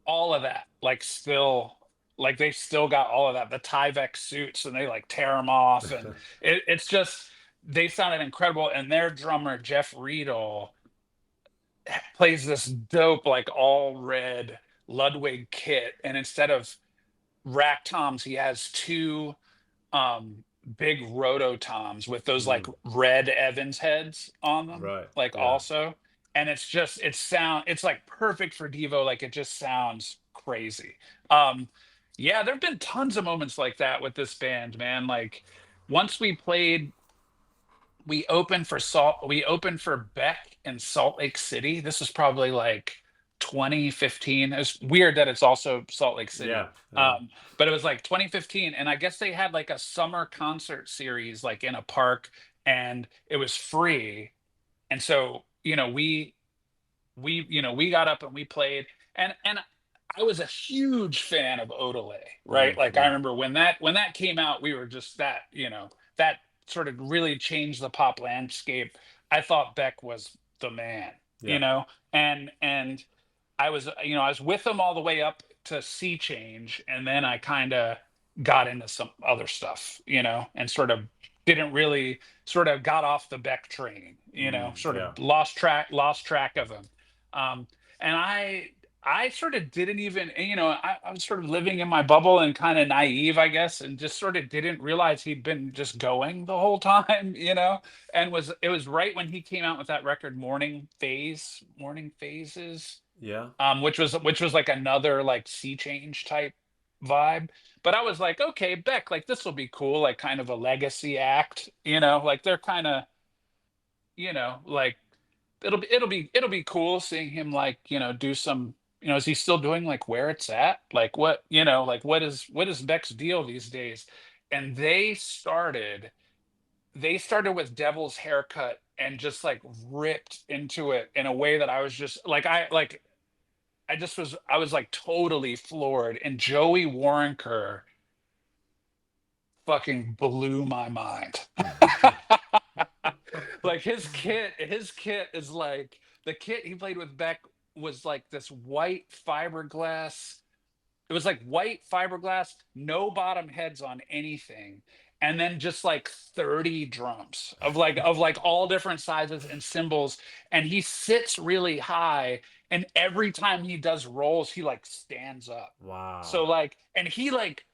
Speaker 2: all of that, like still, like they still got all of that, the Tyvek suits, and they like tear them off, and it's just, they sounded incredible. And their drummer Jeff Riedel plays this dope like all red Ludwig kit, and instead of rack toms, he has two um big rototoms with those like
Speaker 1: Mm,
Speaker 2: red Evans heads on them,
Speaker 1: right.
Speaker 2: like
Speaker 1: Yeah.
Speaker 2: also. And it's like perfect for Devo, like it just sounds crazy. Yeah, there've been tons of moments like that with this band, man. Like once we opened for Beck in Salt Lake City. This was probably like 2015. It's weird that it's also Salt Lake City.
Speaker 1: Yeah. Yeah.
Speaker 2: But it was like 2015, and I guess they had like a summer concert series like in a park, and it was free. And so, we got up and we played, and I was a huge fan of Odelay, right?
Speaker 1: Mm,
Speaker 2: Like I
Speaker 1: mm,
Speaker 2: remember when that came out, we were just that sort of really changed the pop landscape. I thought Beck was the man,
Speaker 1: yeah.
Speaker 2: and I was with him all the way up to Sea Change, and then I kind of got into some other stuff, and sort of didn't really sort of got off the Beck train, sort of
Speaker 1: Yeah.
Speaker 2: lost track of him. Um, and I sort of didn't even, I was sort of living in my bubble and kind of naive, I guess, and just sort of didn't realize he'd been just going the whole time, and it was right when he came out with that record Morning Phases,
Speaker 1: Yeah.
Speaker 2: which was like another like Sea Change type vibe. But I was like, okay, Beck, like this will be cool, like kind of a legacy act, like they're kind of, like it'll be cool seeing him like, do some, is he still doing like Where It's At? Like like what is Beck's deal these days? And they started with Devil's Haircut and just like ripped into it in a way that I was just I was like totally floored. And Joey Warrenker fucking blew my mind. Like his kit is like the kit he played with Beck was like this white fiberglass. It was like white fiberglass, no bottom heads on anything. And then just like 30 drums of like all different sizes and cymbals. And he sits really high. And every time he does rolls, he like stands up. So
Speaker 1: Wow.
Speaker 2: like, and he like,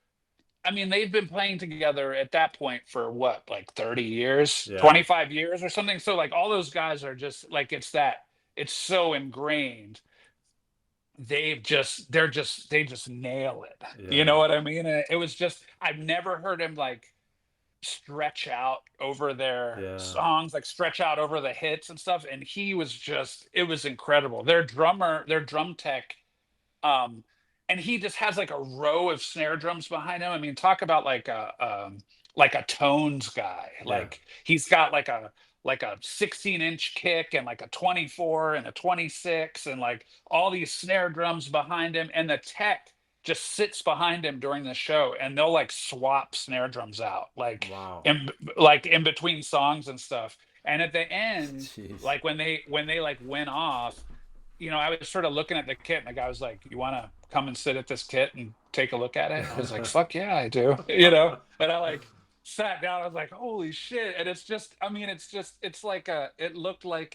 Speaker 2: I mean, they've been playing together at that point for what, like 30 years,
Speaker 1: Yeah.
Speaker 2: 25 years or something. So like all those guys are just like it's so ingrained. They just nail it. You know
Speaker 1: Yeah.
Speaker 2: what I mean? And it was just I've never heard him like stretch out over their
Speaker 1: Yeah.
Speaker 2: songs, like stretch out over the hits and stuff. And he was just it was incredible. Their drum tech, um, and he just has like a row of snare drums behind him. I mean, talk about like a tones guy.
Speaker 1: Yeah.
Speaker 2: Like he's got like a 16-inch kick and like a 24 and a 26 and like all these snare drums behind him, and the tech just sits behind him during the show, and they'll like swap snare drums out
Speaker 1: Wow.
Speaker 2: in between songs and stuff. And at the end,
Speaker 1: Jeez.
Speaker 2: like when they like went off, I was sort of looking at the kit, and the guy was like, "You want to come and sit at this kit and take a look at it?" I was like, "Fuck yeah, I do," But I like sat down. I was like, "Holy shit!" And it's just, I mean, it's like it looked like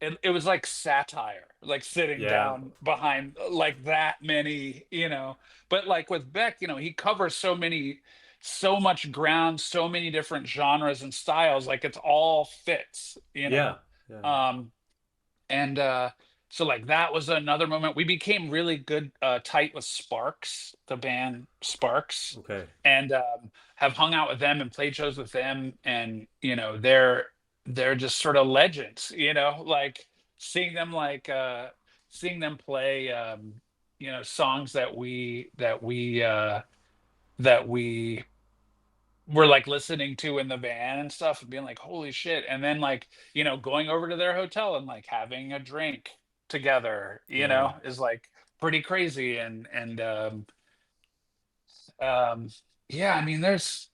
Speaker 2: it was like satire, like sitting
Speaker 1: Yeah.
Speaker 2: down behind like that many, But like with Beck, he covers so much ground, so many different genres and styles. Like it's all fits.
Speaker 1: Yeah. Yeah.
Speaker 2: Um, and so like that was another moment. We became really good, tight with Sparks, the band Sparks,
Speaker 1: Okay.
Speaker 2: and have hung out with them and played shows with them. And they're just sort of legends, like seeing them like seeing them play, songs that we were like listening to in the van and stuff, and being like, holy shit. And then like, going over to their hotel and like having a drink together,
Speaker 1: Yeah.
Speaker 2: is like pretty crazy. And yeah, I mean, there's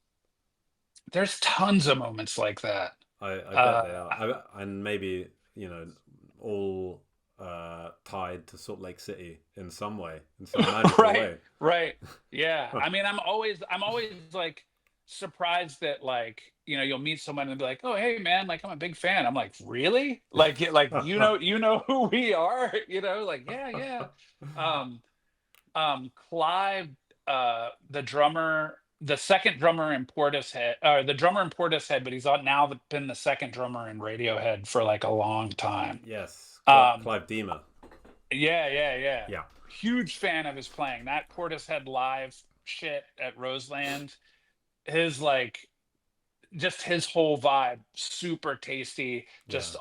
Speaker 2: tons of moments like that.
Speaker 1: I bet
Speaker 2: Uh,
Speaker 1: they are. And maybe, you know, all tied to Salt Lake City in some way, in some magical
Speaker 2: right,
Speaker 1: way.
Speaker 2: right. Yeah. I mean, I'm always like surprised that like, you'll meet someone and be like, "Oh, hey man, like I'm a big fan." I'm like, "Really?" Like you know who we are, like, yeah, yeah. Um Clive, the drummer, the second drummer in Portishead, or the drummer in Portishead, but he's now been the second drummer in Radiohead for like a long time.
Speaker 1: Yes,
Speaker 2: Um,
Speaker 1: Clive Deemer.
Speaker 2: yeah, yeah, yeah.
Speaker 1: Yeah,
Speaker 2: Huge fan of his playing. That Portishead live shit at Roseland, his like just his whole vibe, super tasty,
Speaker 1: yeah,
Speaker 2: just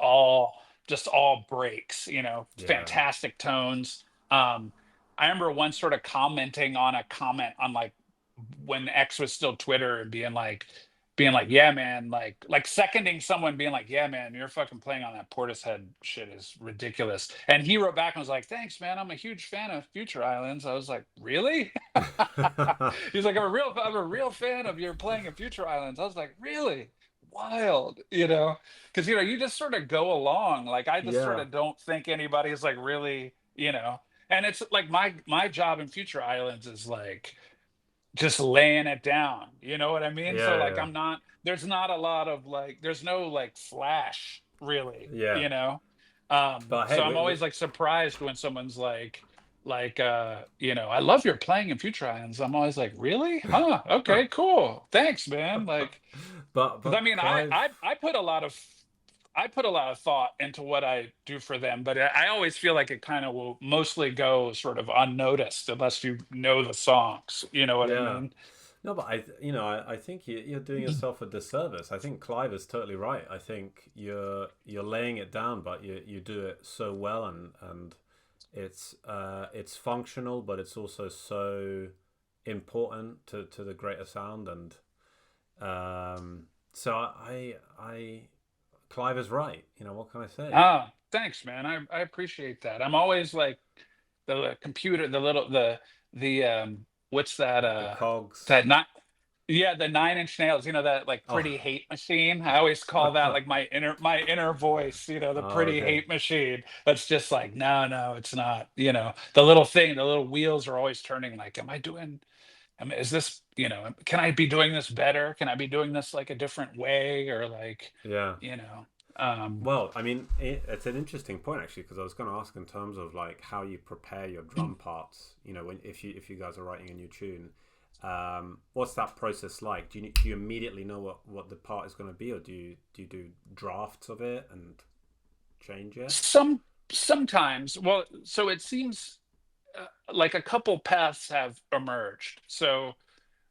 Speaker 2: all breaks,
Speaker 1: yeah,
Speaker 2: fantastic tones. I remember once sort of commenting on a comment on like when X was still Twitter, and being like, yeah, man, like seconding someone being like, yeah, man, you're fucking playing on that Portishead shit is ridiculous. And he wrote back and was like, thanks, man, I'm a huge fan of Future Islands. I was like, really? He's like, I'm a real fan of your playing of Future Islands. I was like, really? wild, because you just sort of go along. Like I just sort
Speaker 1: Yeah,
Speaker 2: of don't think anybody's like really, and it's like my job in Future Islands is like just laying it down. You know what I mean? So
Speaker 1: yeah,
Speaker 2: like
Speaker 1: yeah,
Speaker 2: there's not a lot of like there's no like flash really,
Speaker 1: yeah. But hey,
Speaker 2: so I'm always like surprised when someone's I love your playing in Future Islands. I'm always like, really? Huh? Okay, cool. Thanks, man. Like, because I
Speaker 1: but
Speaker 2: mean,
Speaker 1: Clive,
Speaker 2: I put a lot of thought into what I do for them, but I always feel like it kind of will mostly go sort of unnoticed unless you know the songs. You know what I
Speaker 1: yeah.
Speaker 2: mean?
Speaker 1: No, but I think you're doing yourself a disservice. I think Clive is totally right. I think you're laying it down, but you do it so well, and it's functional, but it's also so important to the greater sound, and so I Clive is right. What can I say?
Speaker 2: Ah, thanks, man. I appreciate that. I'm always like the computer, the little the what's that
Speaker 1: The
Speaker 2: that
Speaker 1: cogs.
Speaker 2: not yeah, the 9 Inch Nails, that like
Speaker 1: Oh,
Speaker 2: pretty hate machine. I always call that like my inner voice, the
Speaker 1: oh,
Speaker 2: pretty
Speaker 1: okay.
Speaker 2: hate machine. That's just like, no, no, it's not. The little thing, the little wheels are always turning like, is this, can I be doing this better? Can I be doing this like a different way or like,
Speaker 1: Yeah.
Speaker 2: you know, um
Speaker 1: Well, I mean, it's an interesting point actually, because I was going to ask in terms of like how you prepare your drum parts. When if you guys are writing a new tune, what's that process like? Do you immediately know what the part is going to be, or do you do drafts of it and change it?
Speaker 2: sometimes, well, so it seems like a couple paths have emerged. So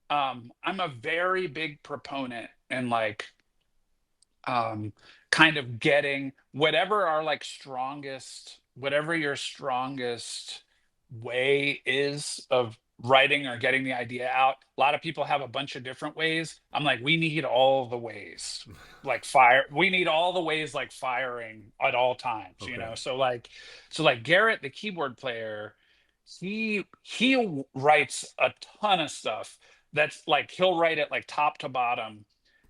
Speaker 2: I'm a very big proponent and like um, kind of getting whatever your strongest way is of writing or getting the idea out. A lot of people have a bunch of different ways. I'm like, we need all the ways, like fire. We need all the ways, like firing at all times.
Speaker 1: Okay.
Speaker 2: So like Garrett, the keyboard player, he writes a ton of stuff. That's like he'll write it like top to bottom.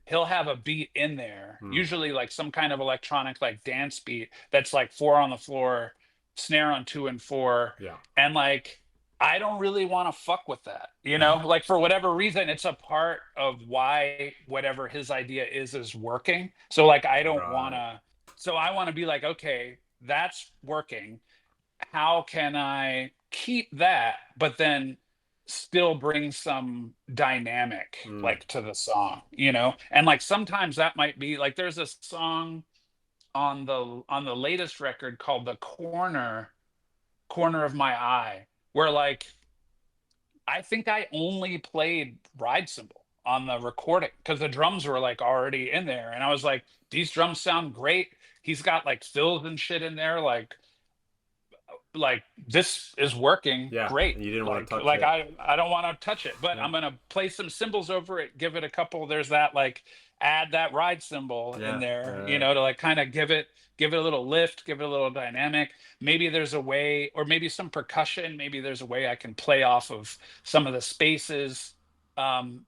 Speaker 2: He'll have a beat in there,
Speaker 1: Hmm.
Speaker 2: usually like some kind of electronic like dance beat that's like four on the floor, snare on two and four.
Speaker 1: Yeah.
Speaker 2: And like, I don't really want to fuck with that, Like for whatever reason, it's a part of why whatever his idea is working. So like, I don't want
Speaker 1: Right.
Speaker 2: to, so I want to be like, okay, that's working. How can I keep that, but then still bring some dynamic
Speaker 1: Hmm.
Speaker 2: like to the song, And like sometimes that might be like there's a song on the latest record called The Corner of My Eye, where like I think I only played ride cymbal on the recording because the drums were like already in there. And I was like, these drums sound great. He's got like fills and shit in there, like this is working
Speaker 1: Yeah.
Speaker 2: great.
Speaker 1: And you didn't want to touch
Speaker 2: Like
Speaker 1: it.
Speaker 2: I don't want to touch it, but
Speaker 1: Yeah.
Speaker 2: I'm gonna play some cymbals over it, give it a couple. There's that like add that ride cymbal in
Speaker 1: Yeah.
Speaker 2: there, to like kind of give it a little lift, give it a little dynamic. Maybe there's a way, or maybe some percussion. Maybe there's a way I can play off of some of the spaces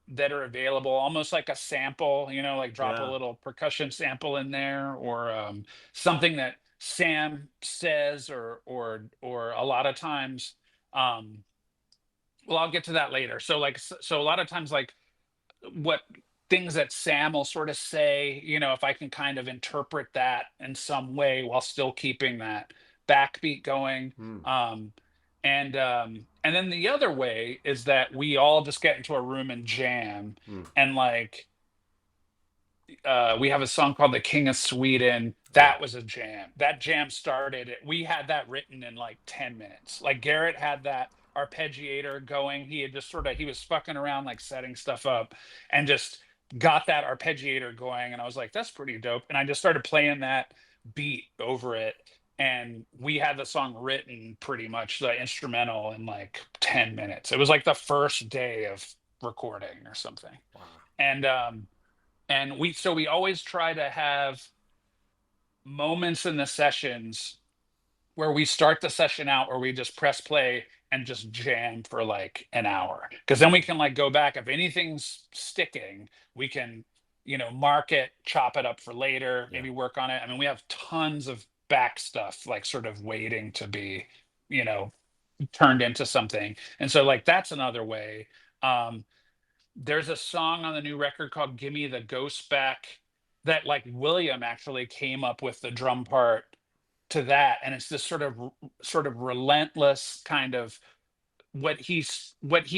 Speaker 2: that are available, almost like a sample, like drop a
Speaker 1: Yeah.
Speaker 2: little percussion sample in there, or something that Sam says, or a lot of times, um, well, I'll get to that later. So a lot of times, like what things that Sam will sort of say, if I can kind of interpret that in some way while still keeping that backbeat going.
Speaker 1: Hmm.
Speaker 2: Um, and then the other way is that we all just get into a room and jam,
Speaker 1: Hmm.
Speaker 2: and like we have a song called "The King of Sweden."
Speaker 1: Yeah.
Speaker 2: That was a jam. That jam started. We had that written in like 10 minutes. Like Garrett had that arpeggiator going. He had just he was fucking around like setting stuff up, and just got that arpeggiator going. And I was like, that's pretty dope. And I just started playing that beat over it. And we had the song written pretty much the instrumental in like 10 minutes. It was like the first day of recording or something.
Speaker 1: Wow.
Speaker 2: And we always try to have moments in the sessions where we start the session out where we just press play and just jam for like an hour, because then we
Speaker 1: Hmm.
Speaker 2: can like go back if anything's sticking. We can mark it, chop it up for later,
Speaker 1: Yeah.
Speaker 2: maybe work on it. I mean, we have tons of back stuff like sort of waiting to be, you know, turned into something. And so like that's another way. Um, there's a song on the new record called Gimme the Ghost Back that like William actually came up with the drum part to that. And it's this sort of relentless kind of what he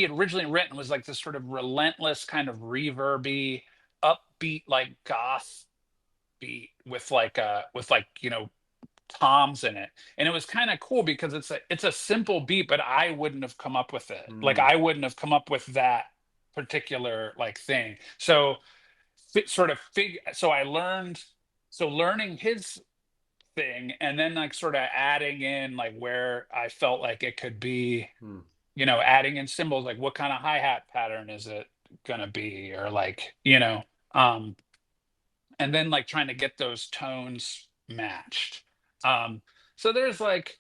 Speaker 2: had originally written was like this sort of relentless kind of reverby, upbeat like goth beat with like toms in it. And it was kind of cool because it's a simple beat, but I wouldn't have come up with it. Like
Speaker 1: Mm.
Speaker 2: I wouldn't have come up with that particular like thing. So so I learned so learning his thing and then like sort of adding in like where I felt like it could be,
Speaker 1: Mm.
Speaker 2: adding in symbols, like what kind of hi-hat pattern is it gonna be, or like, um, and then like trying to get those tones matched. Um, so there's like,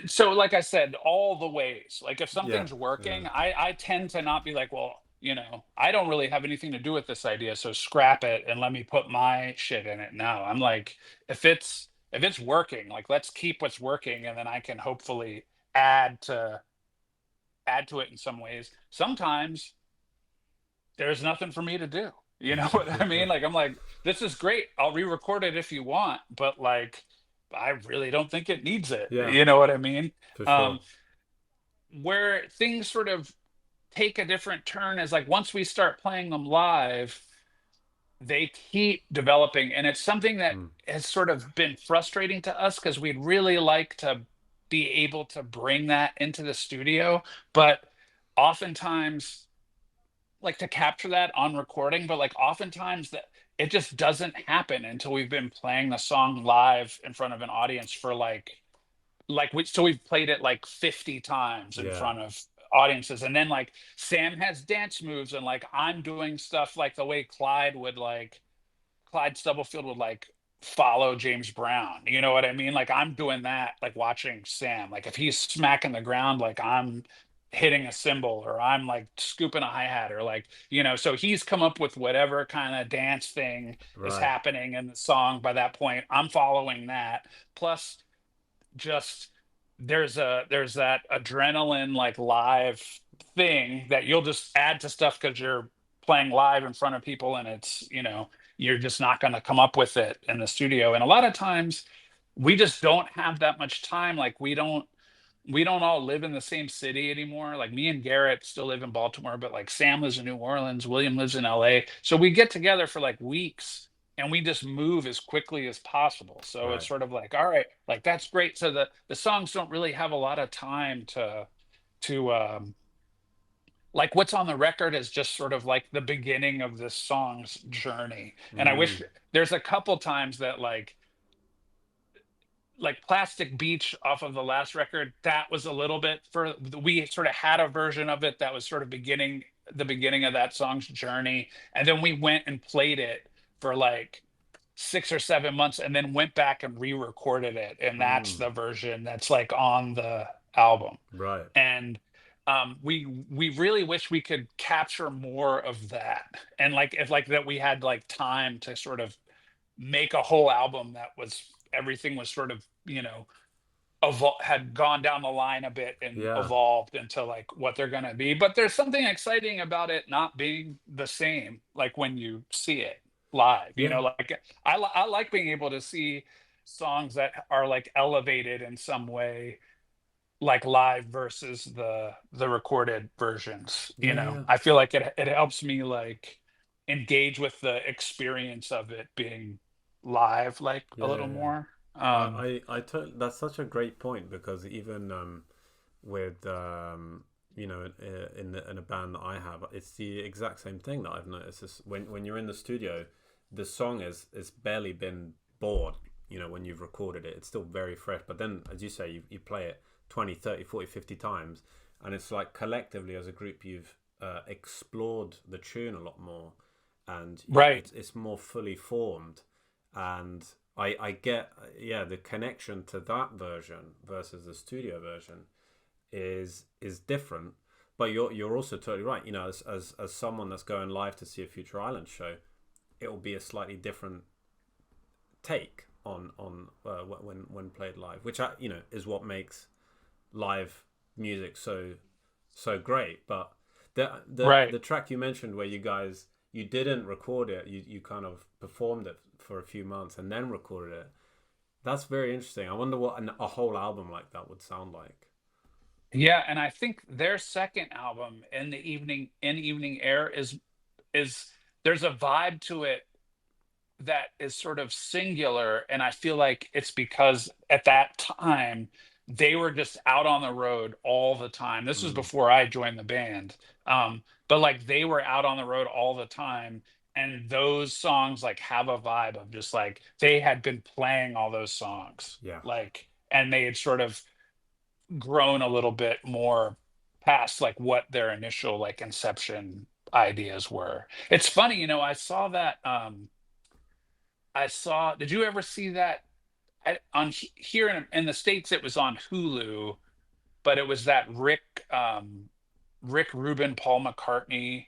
Speaker 2: so like I said, all the ways, like if
Speaker 1: Yeah.
Speaker 2: something's
Speaker 1: Yeah.
Speaker 2: working, I tend to not be like, well, I don't really have anything to do with this idea, so scrap it and let me put my shit in it now. I'm like, if it's working, like let's keep what's working, and then I can hopefully add to add to it in some ways. Sometimes there's nothing for me to do. You know what I mean? Like I'm like, this is great. I'll re-record it if you want, but like I really don't think it needs it.
Speaker 1: Yeah.
Speaker 2: You know what I mean?
Speaker 1: For sure.
Speaker 2: Um, where things sort of take a different turn is like once we start playing them live, they keep developing. And it's something that
Speaker 1: Mm.
Speaker 2: has sort of been frustrating to us because we'd really like to be able to bring that into the studio. But oftentimes, like to capture that on recording, but like oftentimes that it just doesn't happen until we've been playing the song live in front of an audience for we've played it like 50 times in
Speaker 1: Yeah.
Speaker 2: front of audiences, and then like Sam has dance moves and like I'm doing stuff like the way Clyde Stubblefield would like follow James Brown. You know what I mean? Like I'm doing that, like watching Sam. Like if he's smacking the ground, like I'm hitting a cymbal or I'm like scooping a hi-hat or like, so he's come up with whatever kind of dance thing is
Speaker 1: Right.
Speaker 2: happening in the song by that point. I'm following that. Plus just there's that adrenaline like live thing that you'll just add to stuff because you're playing live in front of people, and it's you're just not going to come up with it in the studio. And a lot of times we just don't have that much time. Like we don't all live in the same city anymore. Like me and Garrett still live in Baltimore, but like Sam lives in New Orleans, William lives in LA. So we get together for like weeks and we just move as quickly as possible. So it's
Speaker 1: Right.
Speaker 2: sort of like, all right, like that's great. So the songs don't really have a lot of time to like what's on the record is just sort of like the beginning of this song's journey. And I
Speaker 1: Mm.
Speaker 2: wish there's a couple times that like Plastic Beach off of the last record, that was a little bit for we sort of had a version of it that was sort of the beginning of that song's journey. And then we went and played it for like 6 or 7 months and then went back and re-recorded it. And that's
Speaker 1: Mm.
Speaker 2: the version that's like on the album.
Speaker 1: Right.
Speaker 2: And we really wish we could capture more of that. And like if like that we had like time to sort of make a whole album that was everything was sort of had gone down the line a bit and
Speaker 1: Yeah.
Speaker 2: evolved into like what they're going to be. But there's something exciting about it not being the same like when you see it live.
Speaker 1: Yeah.
Speaker 2: Like I like being able to see songs that are like elevated in some way like live versus the recorded versions.
Speaker 1: Yeah. Yeah.
Speaker 2: I feel like it helps me like engage with the experience of it being live like a
Speaker 1: Yeah.
Speaker 2: little
Speaker 1: Yeah.
Speaker 2: more.
Speaker 1: That's such a great point because even with in a band that I have, it's the exact same thing that I've noticed. Is when you're in the studio, the song is barely been bored. When you've recorded it, it's still very fresh. But then, as you say, you play it 20, 30, 40, 50 times, and it's like collectively as a group you've explored the tune a lot more, and
Speaker 2: Right.
Speaker 1: it's more fully formed. And I get, yeah, the connection to that version versus the studio version is different, but you're also totally right. You know, as someone that's going live to see a Future Island show, it will be a slightly different take on when played live, which is what makes live music so great. But
Speaker 2: Right.
Speaker 1: the track you mentioned where you didn't record it, you kind of performed it for a few months and then recorded it. That's very interesting. I wonder what a whole album like that would sound like.
Speaker 2: Yeah, and I think their second album, in Evening Air, is there's a vibe to it that is sort of singular, and I feel like it's because at that time they were just out on the road all the time. This was
Speaker 1: Mm,
Speaker 2: before I joined the band. But like they were out on the road all the time, and those songs like have a vibe of just like they had been playing all those songs,
Speaker 1: yeah,
Speaker 2: like, and they had sort of grown a little bit more past like what their initial like inception ideas were. It's funny, I saw that did you ever see that here in the States it was on Hulu, but it was that Rick Rubin, Paul McCartney.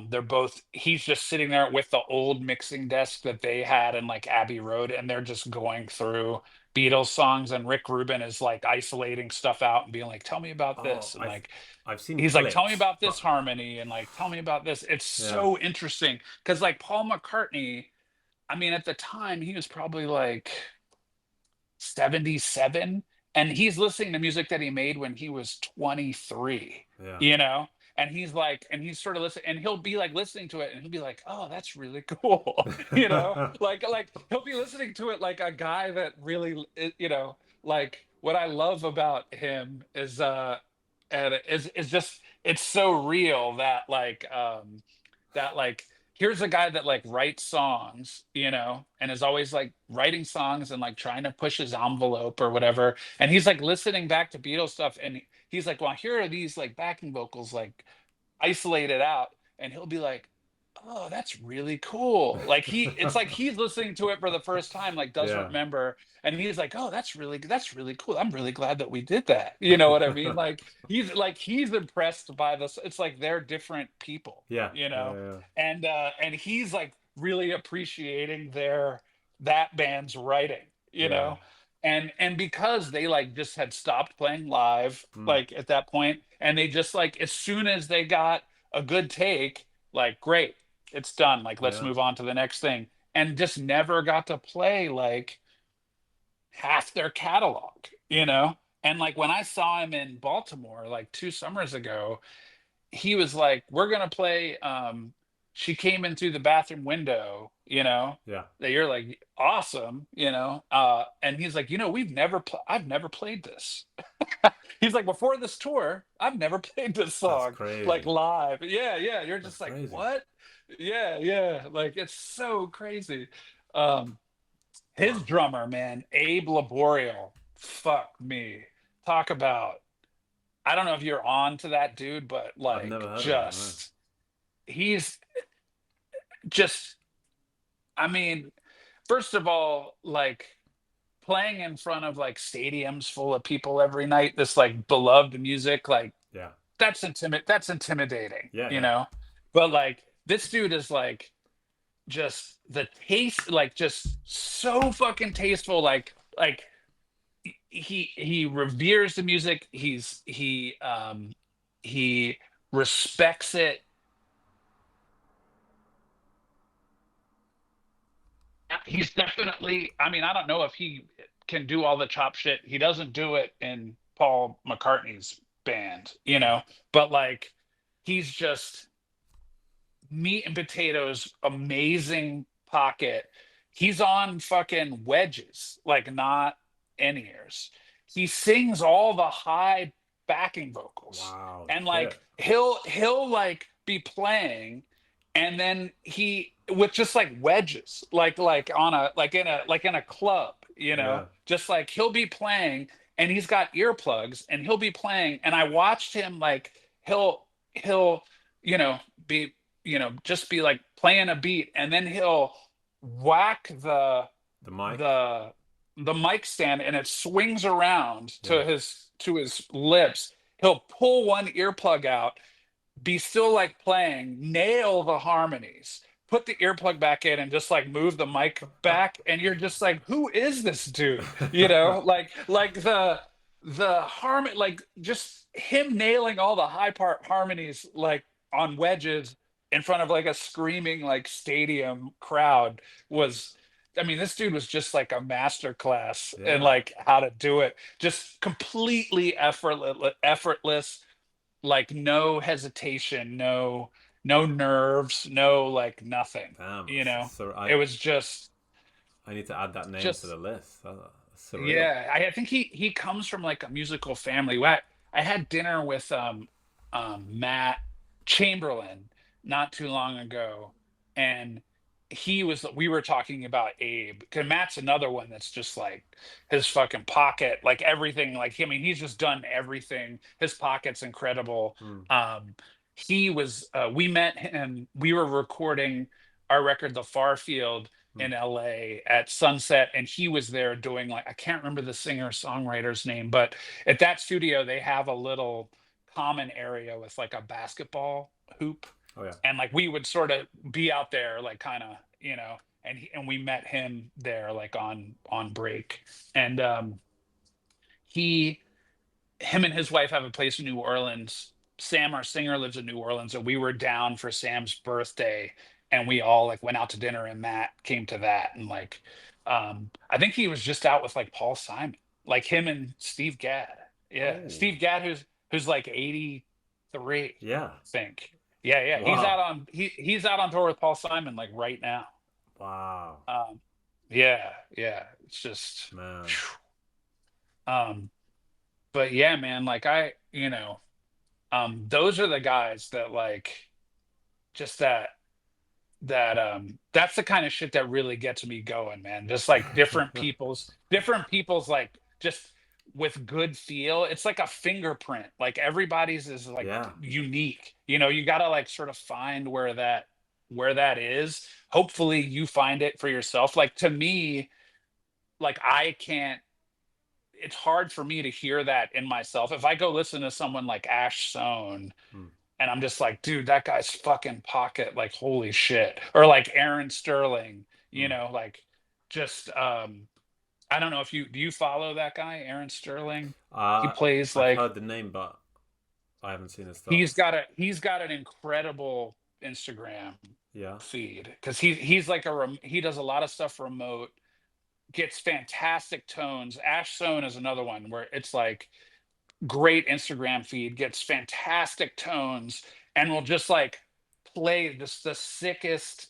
Speaker 2: They're both, he's just sitting there with the old mixing desk that they had in like Abbey Road, and they're just going through Beatles songs, and Rick Rubin is like isolating stuff out and being like, tell me about
Speaker 1: oh,
Speaker 2: this. And like
Speaker 1: I've seen
Speaker 2: he's like, tell me
Speaker 1: clips,
Speaker 2: about this
Speaker 1: but
Speaker 2: harmony, and like tell me about this. It's
Speaker 1: yeah,
Speaker 2: so interesting because like Paul McCartney, I mean, at the time he was probably like 77, and he's listening to music that he made when he was 23,
Speaker 1: yeah,
Speaker 2: you know and he's like, and he's sort of listening, and he'll be like listening to it and he'll be like, oh, that's really cool. Like he'll be listening to it like a guy that really like what I love about him is and is just it's so real that like here's a guy that like writes songs, and is always like writing songs and like trying to push his envelope or whatever. And he's like listening back to Beatles stuff, and he's like, well, here are these like backing vocals like isolated out, and he'll be like, oh, that's really cool. Like it's like he's listening to it for the first time, like doesn't
Speaker 1: yeah,
Speaker 2: remember, and he's like, oh, that's really cool. I'm really glad that we did that. You know what I mean? Like he's impressed by this. It's like they're different people,
Speaker 1: yeah,
Speaker 2: you
Speaker 1: yeah,
Speaker 2: know,
Speaker 1: yeah,
Speaker 2: and he's like really appreciating that band's writing, you
Speaker 1: yeah.
Speaker 2: know. And because they like just had stopped playing live
Speaker 1: Mm,
Speaker 2: like at that point, and they just like as soon as they got a good take, like, great, it's done, like let's
Speaker 1: yeah,
Speaker 2: move on to the next thing, and just never got to play like half their catalog, and like when I saw him in Baltimore like 2 summers ago, he was like, we're gonna play She Came In Through the Bathroom Window,
Speaker 1: yeah.
Speaker 2: that you're like, awesome, and he's like, I've never played this. He's like, before this tour, I've never played this
Speaker 1: That's
Speaker 2: song like
Speaker 1: crazy.
Speaker 2: live. Yeah, yeah. You're
Speaker 1: That's
Speaker 2: just like,
Speaker 1: crazy.
Speaker 2: what? Yeah, yeah. Like it's so crazy. Um, his
Speaker 1: Wow.
Speaker 2: drummer, man, Abe Laboriel. Fuck me. Talk about, I don't know if you're on to that dude, but
Speaker 1: I've never
Speaker 2: like
Speaker 1: heard of him. No.
Speaker 2: just he's just, I mean, first of all, like playing in front of like stadiums full of people every night, this like beloved music, like
Speaker 1: Yeah,
Speaker 2: that's intimidating,
Speaker 1: yeah, yeah.
Speaker 2: but like this dude is like just the taste, like just so fucking tasteful, like he reveres the music, he respects it. He's definitely, I mean, I don't know if he can do all the chop shit. He doesn't do it in Paul McCartney's band, but like he's just meat and potatoes, amazing pocket. He's on fucking wedges, like not in ears. He sings all the high backing vocals,
Speaker 1: Wow,
Speaker 2: and like
Speaker 1: shit.
Speaker 2: he'll like be playing, and then he with just like wedges, like on a like in a club,
Speaker 1: Yeah,
Speaker 2: just like he'll be playing, and he's got earplugs, and he'll be playing, and I watched him like he'll be just be like playing a beat, and then he'll whack
Speaker 1: the mic.
Speaker 2: the the mic stand, and it swings around
Speaker 1: Yeah,
Speaker 2: to his lips, he'll pull one earplug out, be still like playing, nail the harmonies, put the earplug back in, and just like move the mic back, and you're just like, who is this dude? Like the harmony, like just him nailing all the high part harmonies like on wedges in front of like a screaming like stadium crowd was. I mean, this dude was just like a master class in
Speaker 1: Yeah.
Speaker 2: like how to do it, just completely effortless, like no hesitation, no nerves, no like nothing.
Speaker 1: Damn.
Speaker 2: You know,
Speaker 1: So
Speaker 2: it was
Speaker 1: I need to add that name to
Speaker 2: just
Speaker 1: the list. Surreal.
Speaker 2: yeah. I think he comes from like a musical family. I had dinner with Matt Chamberlain not too long ago, and we were talking about Abe, because Matt's another one that's just like his fucking pocket, like everything, like I mean, he's just done everything. His pocket's incredible.
Speaker 1: Mm,
Speaker 2: He was we met him, we were recording our record The Far Field
Speaker 1: mm.
Speaker 2: in LA at Sunset, and he was there doing like, I can't remember the singer songwriter's name, but at that studio they have a little common area with like a basketball hoop,
Speaker 1: Oh yeah.
Speaker 2: and like we would sort of be out there like kind of, and we met him there like on break. And he him and his wife have a place in New Orleans. Sam, our singer, lives in New Orleans, and we were down for Sam's birthday, and we all like went out to dinner, and Matt came to that, and like, I think he was just out with like Paul Simon, like him and Steve Gadd. Yeah,
Speaker 1: Oh
Speaker 2: Steve Gadd, who's like 83, I
Speaker 1: yeah.
Speaker 2: think. Yeah, yeah,
Speaker 1: Wow.
Speaker 2: he's out on tour with Paul Simon like right now.
Speaker 1: Wow.
Speaker 2: Um, yeah, yeah, it's just,
Speaker 1: Man.
Speaker 2: phew. But yeah, man, like those are the guys that like just that's the kind of shit that really gets me going, man. Just like different people's like just with good feel. It's like a fingerprint. Like everybody's is like
Speaker 1: Yeah.
Speaker 2: unique. You got to like sort of find where that is. Hopefully you find it for yourself. Like to me, like I can't it's hard for me to hear that in myself. If I go listen to someone like Ash Sohn,
Speaker 1: Mm.
Speaker 2: and I'm just like, dude, that guy's fucking pocket, like holy shit. Or like Aaron Sterling,
Speaker 1: Mm.
Speaker 2: like just I don't know if you do you follow that guy, Aaron Sterling? He
Speaker 1: Uh,
Speaker 2: plays
Speaker 1: I've
Speaker 2: like
Speaker 1: heard the name, but I haven't seen his stuff.
Speaker 2: he's got an incredible Instagram
Speaker 1: Yeah.
Speaker 2: feed, because he's like he does a lot of stuff remote, gets fantastic tones. Ash Sohn is another one where it's like great Instagram feed, gets fantastic tones, and will just like play the sickest,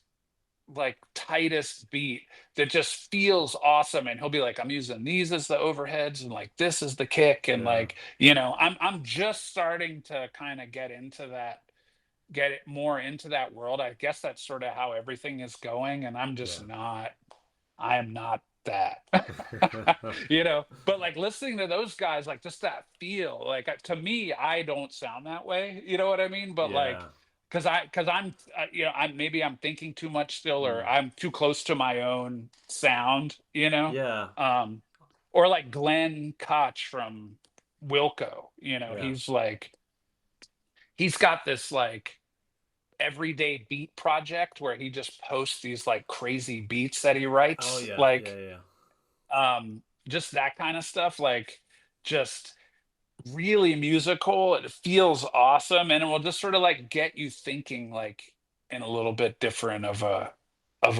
Speaker 2: like tightest beat that just feels awesome. And he'll be like, I'm using these as the overheads, and like this is the kick. And
Speaker 1: Yeah.
Speaker 2: like, I'm just starting to kind of get it more into that world. I guess that's sort of how everything is going. And
Speaker 1: Yeah.
Speaker 2: I am not that. But like listening to those guys, like just that feel, like to me, I don't sound that way. You know what I mean? But like,
Speaker 1: Yeah.
Speaker 2: because I'm, I'm thinking too much still, or
Speaker 1: Mm.
Speaker 2: I'm too close to my own sound,
Speaker 1: Yeah.
Speaker 2: um, or like Glenn Koch from Wilco,
Speaker 1: Yeah.
Speaker 2: he's got this like everyday beat project where he just posts these like crazy beats that he
Speaker 1: Oh
Speaker 2: writes,
Speaker 1: yeah. Yeah.
Speaker 2: like
Speaker 1: Yeah.
Speaker 2: just that kind of stuff, like just really musical. It feels awesome, and it will just sort of like get you thinking like in a little bit different of a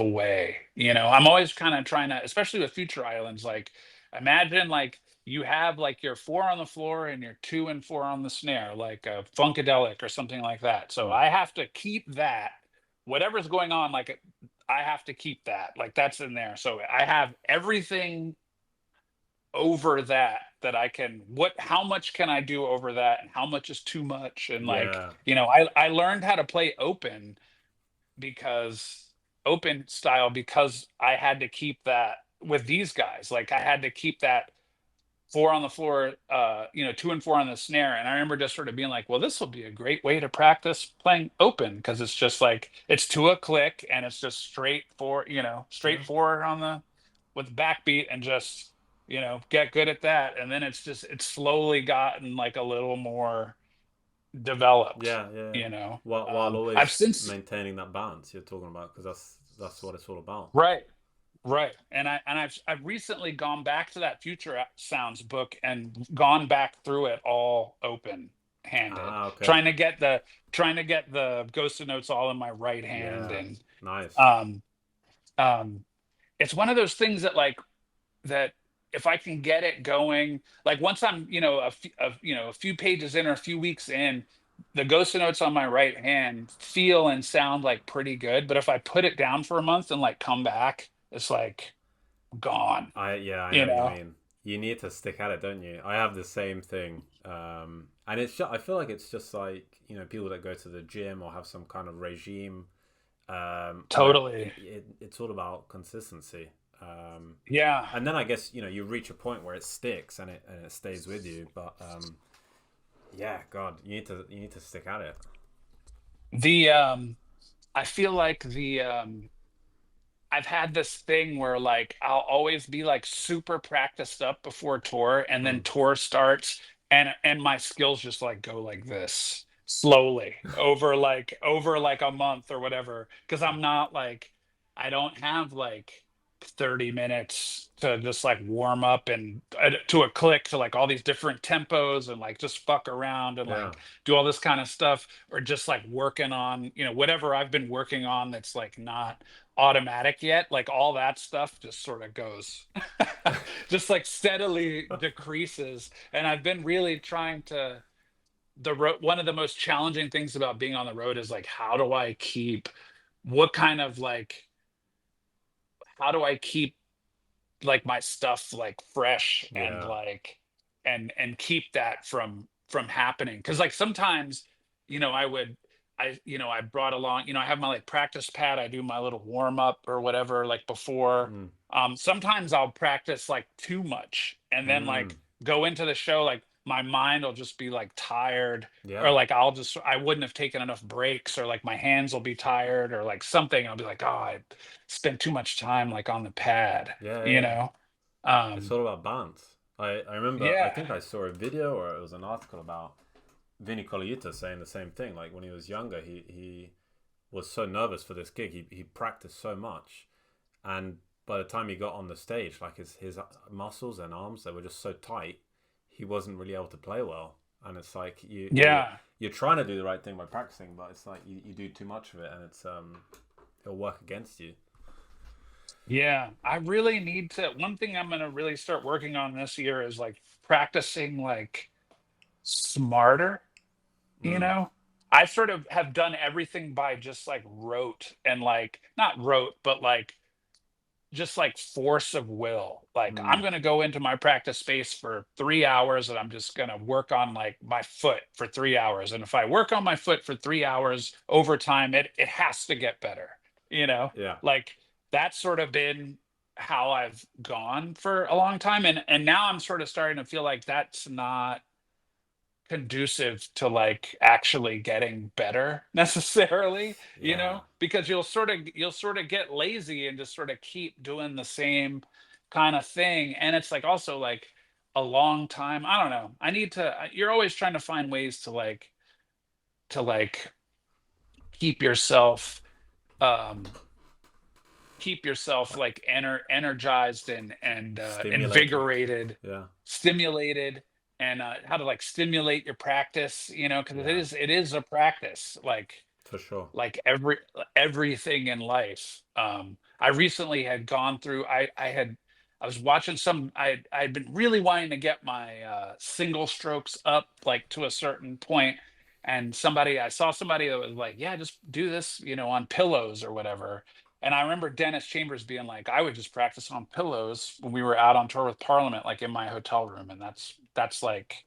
Speaker 2: way. I'm always kind of trying to, especially with Future Islands, like imagine like you have like your 4 on the floor and your 2 and 4 on the snare, like a funkadelic or something like that. So
Speaker 1: Mm.
Speaker 2: I have to keep that, whatever's going on, like I have to keep that, like that's in there. So I have everything over that I can, how much can I do over that, and how much is too much. And like,
Speaker 1: Yeah.
Speaker 2: I learned how to play because open style, because I had to keep that with these guys. Like I had to keep that 4 on the floor, 2 and 4 on the snare. And I remember just sort of being like, well, this will be a great way to practice playing open, because it's just like it's to a click, and it's just straight 4, straight
Speaker 1: Yeah.
Speaker 2: 4 on the with backbeat, and just get good at that. And then it's slowly gotten like a little more developed,
Speaker 1: Yeah, yeah.
Speaker 2: you know.
Speaker 1: While
Speaker 2: I've
Speaker 1: always
Speaker 2: since
Speaker 1: maintaining that balance you're talking about, because that's what it's all about.
Speaker 2: Right. Right. And I've recently gone back to that Future Sounds book and gone back through it all open handed,
Speaker 1: Ah, okay.
Speaker 2: trying to get the Ghost of Notes all in my right hand.
Speaker 1: Yeah,
Speaker 2: And
Speaker 1: nice.
Speaker 2: um um it's one of those things that that if I can get it going, like once I'm, a few pages in or a few weeks in, the Ghost notes on my right hand feel and sound like pretty good. But if I put it down for a month and like come back, it's like gone,
Speaker 1: I
Speaker 2: you
Speaker 1: know what you
Speaker 2: know?
Speaker 1: mean. You need to stick at it, don't you? I have the same thing. And I feel like it's just like, people that go to the gym or have some kind of regime, where
Speaker 2: Totally.
Speaker 1: it's all about consistency.
Speaker 2: Yeah.
Speaker 1: And then I guess, you reach a point where it sticks and it stays with you. But yeah, God, you need to stick at it.
Speaker 2: The I feel like the I've had this thing where like I'll always be like super practiced up before tour, and then
Speaker 1: Mm.
Speaker 2: tour starts, and my skills just like go like this slowly over like a month or whatever, because I'm not like, I don't have like 30 minutes to just like warm up and to a click to like all these different tempos and like just fuck around and
Speaker 1: Yeah,
Speaker 2: like do all this kind of stuff, or just like working on, whatever I've been working on that's like not automatic yet. Like all that stuff just sort of goes just like steadily decreases. And I've been really trying to, the road, one of the most challenging things about being on the road is like, how do I keep, what kind of like, how do I keep like my stuff like fresh and
Speaker 1: yeah,
Speaker 2: like, and keep that from happening? Because like sometimes, I would, I brought along, I have my like practice pad, I do my little warm up or whatever like before.
Speaker 1: mm.
Speaker 2: Sometimes I'll practice like too much, and then
Speaker 1: Mm.
Speaker 2: like go into the show, like my mind will just be like tired, or
Speaker 1: Yeah,
Speaker 2: like I wouldn't have taken enough breaks, or like my hands will be tired, or like something, I'll be like, oh, I spent too much time like on the pad,
Speaker 1: yeah,
Speaker 2: you
Speaker 1: yeah.
Speaker 2: know.
Speaker 1: It's
Speaker 2: um
Speaker 1: all about balance. I remember, I
Speaker 2: yeah.
Speaker 1: think I saw a video or it was an article about Vinny Colaiuta saying the same thing. Like when he was younger, he was so nervous for this gig. He practiced so much, and by the time he got on the stage, like his muscles and arms, they were just so tight, he wasn't really able to play well. And it's like
Speaker 2: Yeah.
Speaker 1: you're trying to do the right thing by practicing, but it's like you do too much of it, and it'll work against you.
Speaker 2: Yeah, I really need to. One thing I'm gonna really start working on this year is like practicing like smarter, you
Speaker 1: Mm.
Speaker 2: know? I sort of have done everything by just like rote, and like not rote, but like just like force of will. Like I'm
Speaker 1: Mm.
Speaker 2: going to go into my practice space for 3 hours, and I'm just going to work on like my foot for 3 hours. And if I work on my foot for 3 hours over time, it has to get better, you know?
Speaker 1: Yeah,
Speaker 2: Like that's sort of been how I've gone for a long time. And now I'm sort of starting to feel like that's not conducive to like actually getting better necessarily,
Speaker 1: yeah,
Speaker 2: because you'll sort of get lazy and just sort of keep doing the same kind of thing. And it's like also like a long time, I don't know, you're always trying to find ways to like keep yourself um keep yourself like energized and
Speaker 1: stimulated.
Speaker 2: invigorated,
Speaker 1: Yeah,
Speaker 2: stimulated, and how to like stimulate your practice, because it
Speaker 1: yeah,
Speaker 2: is it is a practice,
Speaker 1: for sure.
Speaker 2: like everything in life. I recently had gone through, I was watching some, I'd been really wanting to get my single strokes up like to a certain point, and I saw somebody that was like, yeah, just do this, on pillows or whatever. And I remember Dennis Chambers being like, I would just practice on pillows when we were out on tour with Parliament, like in my hotel room. And that's like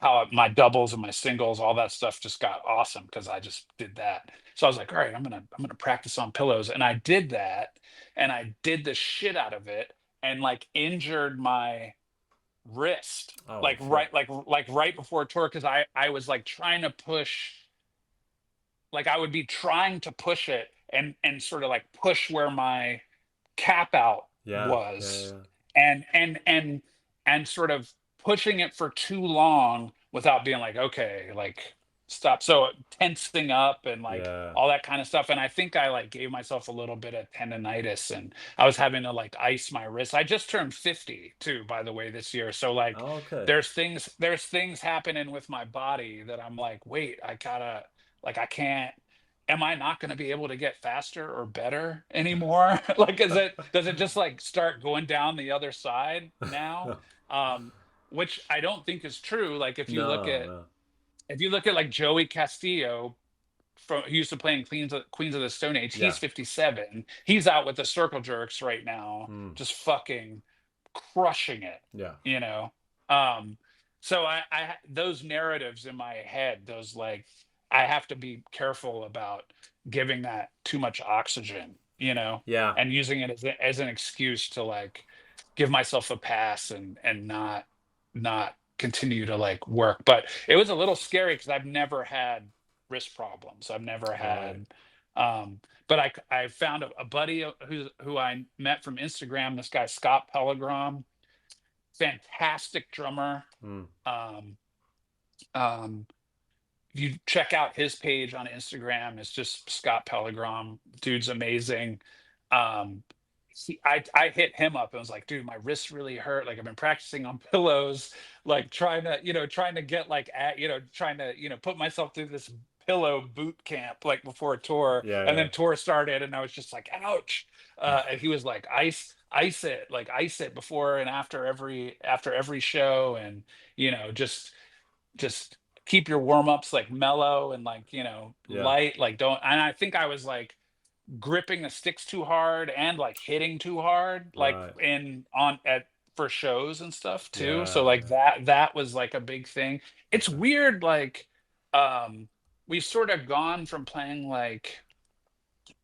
Speaker 2: how my doubles and my singles, all that stuff just got awesome because I just did that. So I was like, all right, I'm gonna practice on pillows. And I did that, and I did the shit out of it, and like injured my wrist,
Speaker 1: Oh
Speaker 2: like
Speaker 1: shit.
Speaker 2: right before tour, because I was like trying to push, like I would be trying to push it and sort of like push where my cap out
Speaker 1: Yeah, yeah,
Speaker 2: was,
Speaker 1: yeah.
Speaker 2: and sort of pushing it for too long without being like, okay, like stop. So tensing up and like
Speaker 1: Yeah.
Speaker 2: all that kind of stuff. And I think I like gave myself a little bit of tendonitis, and I was having to like ice my wrist. I just turned 50 too, by the way, this year. So like
Speaker 1: Oh, okay.
Speaker 2: there's things happening with my body that I'm like, wait, I gotta, like, I can't, am I not going to be able to get faster or better anymore? Like, does it just like start going down the other side now? Um, which I don't think is true. Like,
Speaker 1: No, no.
Speaker 2: if you look at like Joey Castillo, from who used to play in Queens of the Stone Age,
Speaker 1: Yeah.
Speaker 2: he's 57. He's out with the circle jerks right now,
Speaker 1: Mm.
Speaker 2: just fucking crushing it,
Speaker 1: Yeah.
Speaker 2: you know. Um, so those narratives in my head, those like, I have to be careful about giving that too much oxygen,
Speaker 1: Yeah.
Speaker 2: and using it as an excuse to like give myself a pass and not continue to like work. But it was a little scary because I've never had wrist problems. I've never
Speaker 1: Right.
Speaker 2: had but I found a buddy who I met from Instagram, this guy Scott Pellegrom, fantastic drummer.
Speaker 1: Mm.
Speaker 2: Um um you check out his page on Instagram. It's just Scott Pellegrom. Dude's amazing. Um, I hit him up and was like, dude, my wrists really hurt. Like I've been practicing on pillows, like trying to get like trying to, put myself through this pillow boot camp like before a tour.
Speaker 1: Yeah,
Speaker 2: And
Speaker 1: yeah.
Speaker 2: then tour started and I was just like, ouch. And he was like, ice it before and after every show. And, just keep your warm-ups like mellow and like
Speaker 1: Yeah.
Speaker 2: light, like don't. And I think I was like gripping the sticks too hard and like hitting too hard, like
Speaker 1: Right.
Speaker 2: in on at for shows and stuff too. So
Speaker 1: Yeah,
Speaker 2: like
Speaker 1: yeah.
Speaker 2: that was like a big thing. It's
Speaker 1: Okay.
Speaker 2: weird, like we've sort of gone from playing like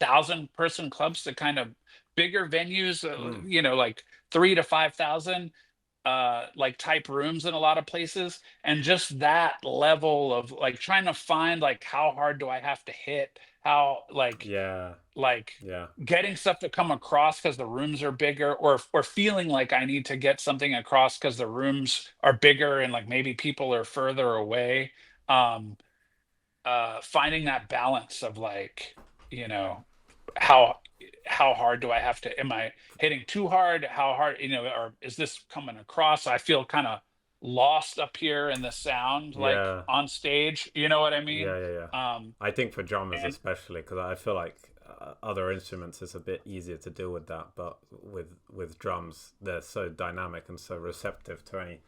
Speaker 2: 1,000 person clubs to kind of bigger venues,
Speaker 1: Mm.
Speaker 2: like 3 to 5,000 like type rooms in a lot of places. And just that level of like trying to find like how hard do I have to hit, how
Speaker 1: Yeah.
Speaker 2: like
Speaker 1: Yeah.
Speaker 2: getting stuff to come across because the rooms are bigger, or feeling like I need to get something across because the rooms are bigger and like maybe people are further away. um Finding that balance of like, you know how how hard do I have to, am I hitting too hard, how hard, or is this coming across? I feel kind of lost up here in the sound, like
Speaker 1: Yeah.
Speaker 2: on stage, you know what I mean?
Speaker 1: Yeah, yeah, yeah.
Speaker 2: um
Speaker 1: I think for drummers
Speaker 2: and
Speaker 1: especially, because I feel like other instruments is a bit easier to deal with that, but with drums, they're so dynamic and so receptive to any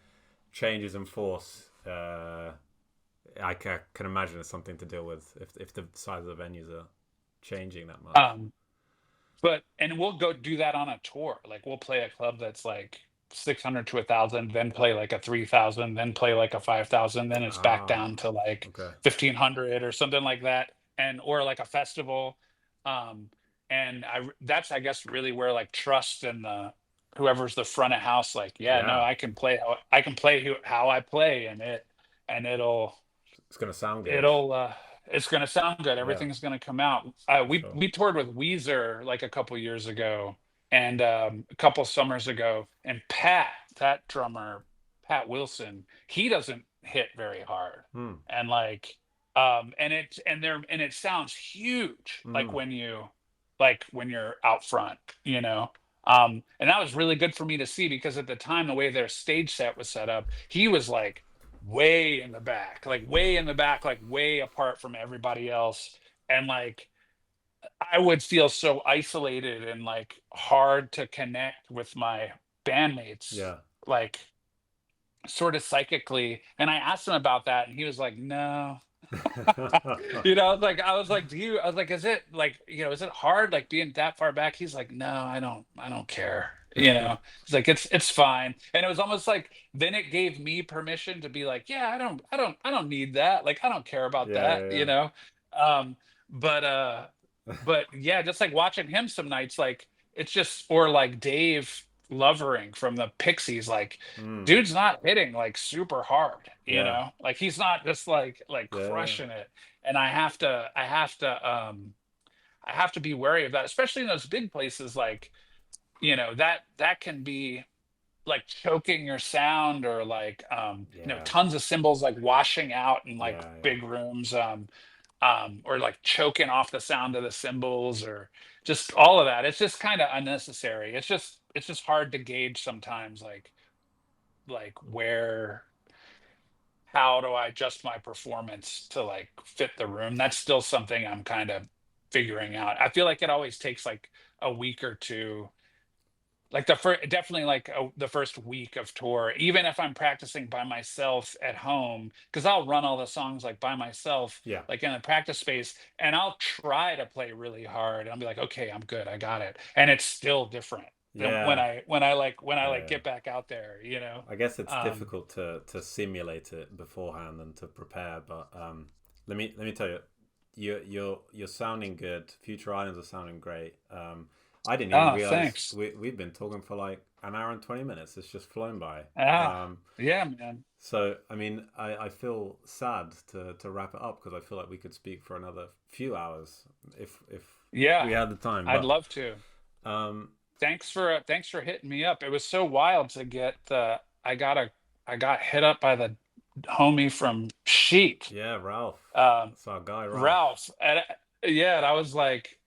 Speaker 1: changes in force. Can imagine it's something to deal with if the size of the venues are changing that much.
Speaker 2: um and we'll go do that on a tour. Like we'll play a club that's like 600 to 1,000, then play like a 3,000, then play like a 5,000, then it's back
Speaker 1: Ah,
Speaker 2: down to like
Speaker 1: okay.
Speaker 2: 1,500 or something like that, and or like a festival. Um, and that's, I guess, really where like trust and the whoever's the front of house, like, yeah, no,
Speaker 1: Yeah,
Speaker 2: I can play how I play, and
Speaker 1: it's gonna sound good.
Speaker 2: it'll it's going to sound good.
Speaker 1: Yeah,
Speaker 2: Everything's going to come out.
Speaker 1: for
Speaker 2: We
Speaker 1: sure.
Speaker 2: we toured with Weezer like a couple years ago, and a couple summers ago, and that drummer, Pat Wilson, he doesn't hit very hard,
Speaker 1: Hmm.
Speaker 2: and like and it sounds huge
Speaker 1: Hmm.
Speaker 2: like when you're out front, and that was really good for me to see, because at the time the way their stage set was set up, he was like way in the back, like way in the back, like way apart from everybody else. And like I would feel so isolated and like hard to connect with my bandmates,
Speaker 1: Yeah.
Speaker 2: like sort of psychically. And I asked him about that, and he was like, no. I was like, is it like, is it hard like being that far back? He's like, no, I don't care. It's like, it's fine. And it was almost like then it gave me permission to be like, yeah, I don't need that. Like, I don't care about
Speaker 1: Yeah,
Speaker 2: that,
Speaker 1: yeah,
Speaker 2: Um, but but yeah, just like watching him some nights, like it's just, or like Dave Lovering from the Pixies, like
Speaker 1: yeah. Mm.
Speaker 2: dude's not hitting like super hard,
Speaker 1: Yeah,
Speaker 2: like he's not just like
Speaker 1: yeah, yeah.
Speaker 2: crushing it. And I have to be wary of that, especially in those big places, like, that can be, like choking your sound, or like
Speaker 1: Yeah,
Speaker 2: tons of cymbals like washing out in like
Speaker 1: yeah, yeah.
Speaker 2: big rooms, or like choking off the sound of the cymbals, or just all of that. It's just kind of unnecessary. It's just hard to gauge sometimes, like where how do I adjust my performance to like fit the room. That's still something I'm kind of figuring out. I feel like it always takes like a week or two, like the first, definitely like the first week of tour, even if I'm practicing by myself at home, because I'll run all the songs like by myself,
Speaker 1: Yeah,
Speaker 2: like in the practice space, and I'll try to play really hard. I'll be like, okay, I'm good, I got it, and it's still different than
Speaker 1: yeah,
Speaker 2: when I
Speaker 1: yeah,
Speaker 2: like
Speaker 1: yeah.
Speaker 2: get back out there,
Speaker 1: I guess it's
Speaker 2: um
Speaker 1: difficult to simulate it beforehand and to prepare, but let me tell you, you're sounding good. Future Islands are sounding great. I didn't even
Speaker 2: oh,
Speaker 1: realize
Speaker 2: thanks.
Speaker 1: we've been talking for like an hour and 20 minutes. It's just flown by.
Speaker 2: Ah, yeah, man.
Speaker 1: So I mean, I feel sad to wrap it up because I feel like we could speak for another few hours if
Speaker 2: Yeah,
Speaker 1: we had the time.
Speaker 2: I'd
Speaker 1: But
Speaker 2: love to.
Speaker 1: um,
Speaker 2: Thanks for hitting me up. It was so wild to get the I got hit up by the homie from Chic,
Speaker 1: yeah, Ralph,
Speaker 2: um,
Speaker 1: it's our guy Ralph.
Speaker 2: Ralph. And yeah, and I was like,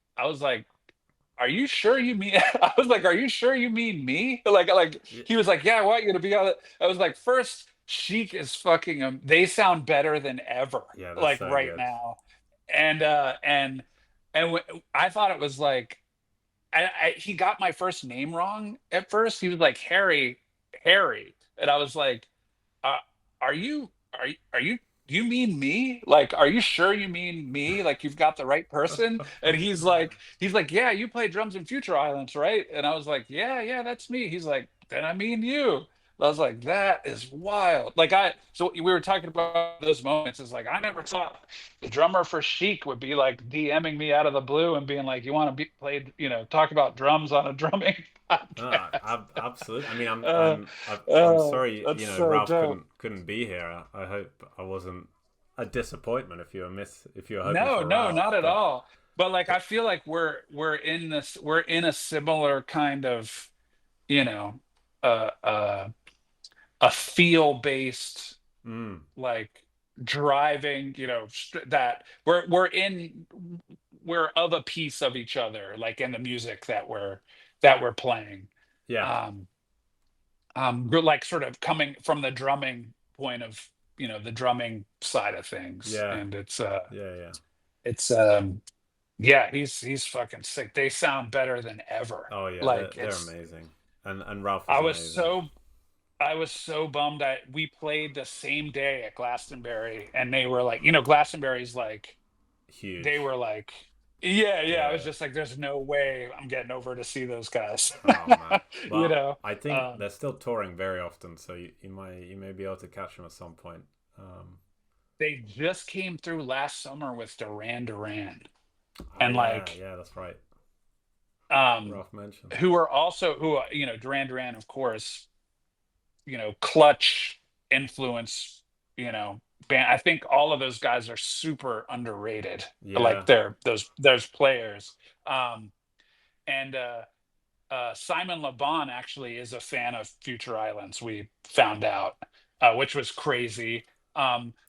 Speaker 2: are you sure you mean? I was like, are you sure you mean me? Like
Speaker 1: Yeah,
Speaker 2: he was like, yeah, I want you to be on it. I was like, first, Chic is fucking. They sound better than ever,
Speaker 1: yeah, that's
Speaker 2: like
Speaker 1: so
Speaker 2: right
Speaker 1: good.
Speaker 2: now, and I thought it was like. He got my first name wrong at first. He was like Harry, and I was like, uh, "Are you? Are you? Do you mean me? Like, are you sure you mean me? Like, you've got the right person?" And he's like, "Yeah, you play drums in Future Islands, right?" And I was like, "Yeah, yeah, that's me." He's like, "Then I mean you." I was like, "That is wild." So we were talking about those moments. It's like I never thought the drummer for Chic would be like DMing me out of the blue and being like, "You want to be played? Talk about drums on a drumming podcast."
Speaker 1: Absolutely. I mean,
Speaker 2: Uh,
Speaker 1: I'm sorry.
Speaker 2: that's so
Speaker 1: Ralph
Speaker 2: dope.
Speaker 1: couldn't be here. I hope I wasn't a disappointment if you were hoping
Speaker 2: No,
Speaker 1: for
Speaker 2: no,
Speaker 1: Ralph.
Speaker 2: not at
Speaker 1: But
Speaker 2: all. But like I feel like we're in a similar kind of, you know, uh uh a feel based,
Speaker 1: mm,
Speaker 2: like driving, that we're of a piece of each other, like in the music that we're playing.
Speaker 1: yeah,
Speaker 2: Um we're like sort of coming from the drumming point of, the drumming side of things.
Speaker 1: yeah,
Speaker 2: And
Speaker 1: yeah, yeah.
Speaker 2: it's yeah, he's fucking sick. They sound better than ever.
Speaker 1: Oh yeah,
Speaker 2: Like
Speaker 1: they're
Speaker 2: it's
Speaker 1: amazing, and Ralph is
Speaker 2: I was
Speaker 1: amazing.
Speaker 2: so I was so bummed that we played the same day at Glastonbury, and they were like, Glastonbury's like, they
Speaker 1: Huge.
Speaker 2: were like, yeah, yeah. I was
Speaker 1: Yeah.
Speaker 2: just like, there's no way I'm getting over to see those guys.
Speaker 1: Oh man.
Speaker 2: you
Speaker 1: Well,
Speaker 2: know.
Speaker 1: I think
Speaker 2: Um,
Speaker 1: they're still touring very often, so you may be able to catch them at some point. Um,
Speaker 2: they just came through last summer with Duran Duran,
Speaker 1: oh
Speaker 2: and
Speaker 1: yeah,
Speaker 2: like,
Speaker 1: yeah, that's right.
Speaker 2: um,
Speaker 1: Ralph mentioned.
Speaker 2: Duran Duran, of course, Clutch influence, band. I think all of those guys are super underrated. Like
Speaker 1: Yeah,
Speaker 2: those players. Um, and Simon LeBon actually is a fan of Future Islands. We found out, which was crazy.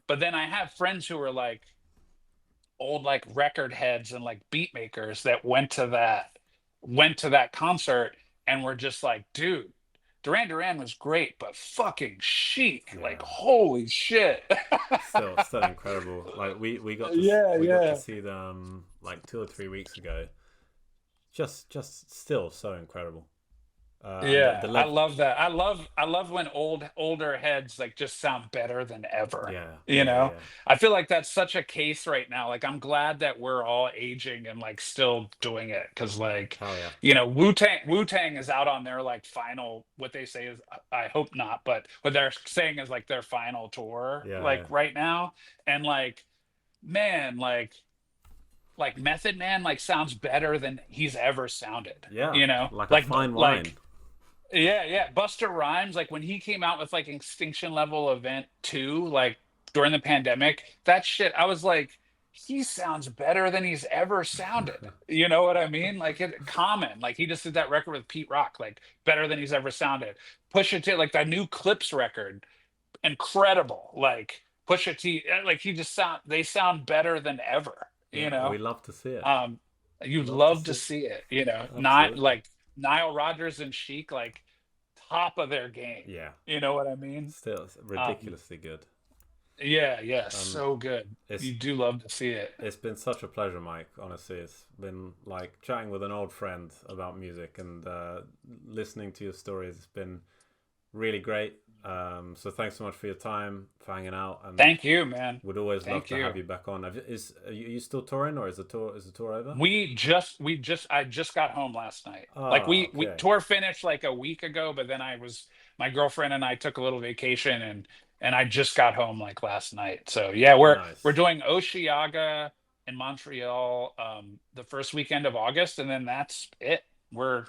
Speaker 2: But then I have friends who are like old like record heads and like beat makers that went to that concert and were just like, dude, Duran Duran was great, but fucking chic, like
Speaker 1: yeah.
Speaker 2: holy shit.
Speaker 1: Still incredible. Like
Speaker 2: Yeah,
Speaker 1: we got to
Speaker 2: yeah.
Speaker 1: see them like 2 or 3 weeks ago. Just still so incredible. And the
Speaker 2: Yeah, I
Speaker 1: level.
Speaker 2: love that. I love when older heads like just sound better than ever.
Speaker 1: Yeah,
Speaker 2: You
Speaker 1: yeah,
Speaker 2: know?
Speaker 1: yeah.
Speaker 2: I feel like that's such a case right now. Like I'm glad that we're all aging and like still doing it, cuz like,
Speaker 1: Hell yeah,
Speaker 2: Wu-Tang is out on their like final, what they say is, I hope not, but what they're saying is like their final tour
Speaker 1: yeah,
Speaker 2: like
Speaker 1: yeah,
Speaker 2: right now. And like, man, like Method Man like sounds better than he's ever sounded,
Speaker 1: yeah.
Speaker 2: you know?
Speaker 1: Like a
Speaker 2: Like
Speaker 1: fine wine.
Speaker 2: like yeah, yeah. Buster Rhymes, like when he came out with like Extinction Level Event 2, like during the pandemic, that shit, I was like, he sounds better than he's ever sounded. You know what I mean? Like it common. Like he just did that record with Pete Rock, like better than he's ever sounded. Pusha T, like that new Clips record, incredible. Like Pusha T, like he just sound they sound better than ever, you
Speaker 1: Yeah,
Speaker 2: know.
Speaker 1: we love to see it.
Speaker 2: Um you'd
Speaker 1: Love to
Speaker 2: love to
Speaker 1: see.
Speaker 2: see it, you know. Not
Speaker 1: Absolutely.
Speaker 2: like Nile Rodgers and Chic, like top of their game.
Speaker 1: Yeah,
Speaker 2: You know what I mean?
Speaker 1: still it's
Speaker 2: Um
Speaker 1: ridiculously good.
Speaker 2: yeah, yeah,
Speaker 1: Um,
Speaker 2: so good.
Speaker 1: it's
Speaker 2: You do love to see it.
Speaker 1: it's been such a pleasure, Mike. Honestly, it's been like chatting with an old friend about music and listening to your stories. It's been really great. So thanks so much for your time, for hanging out, and
Speaker 2: Thank you, man.
Speaker 1: would always love
Speaker 2: Thank
Speaker 1: to have
Speaker 2: you.
Speaker 1: you back on. Are you still touring, or is the tour over?
Speaker 2: I just got home last night. Like
Speaker 1: Oh,
Speaker 2: we
Speaker 1: okay,
Speaker 2: tour finished like a week ago, but then my girlfriend and I took a little vacation, and I just got home like last night. So yeah, we're
Speaker 1: nice.
Speaker 2: doing Osheaga in Montreal the first weekend of August, and then that's it. We're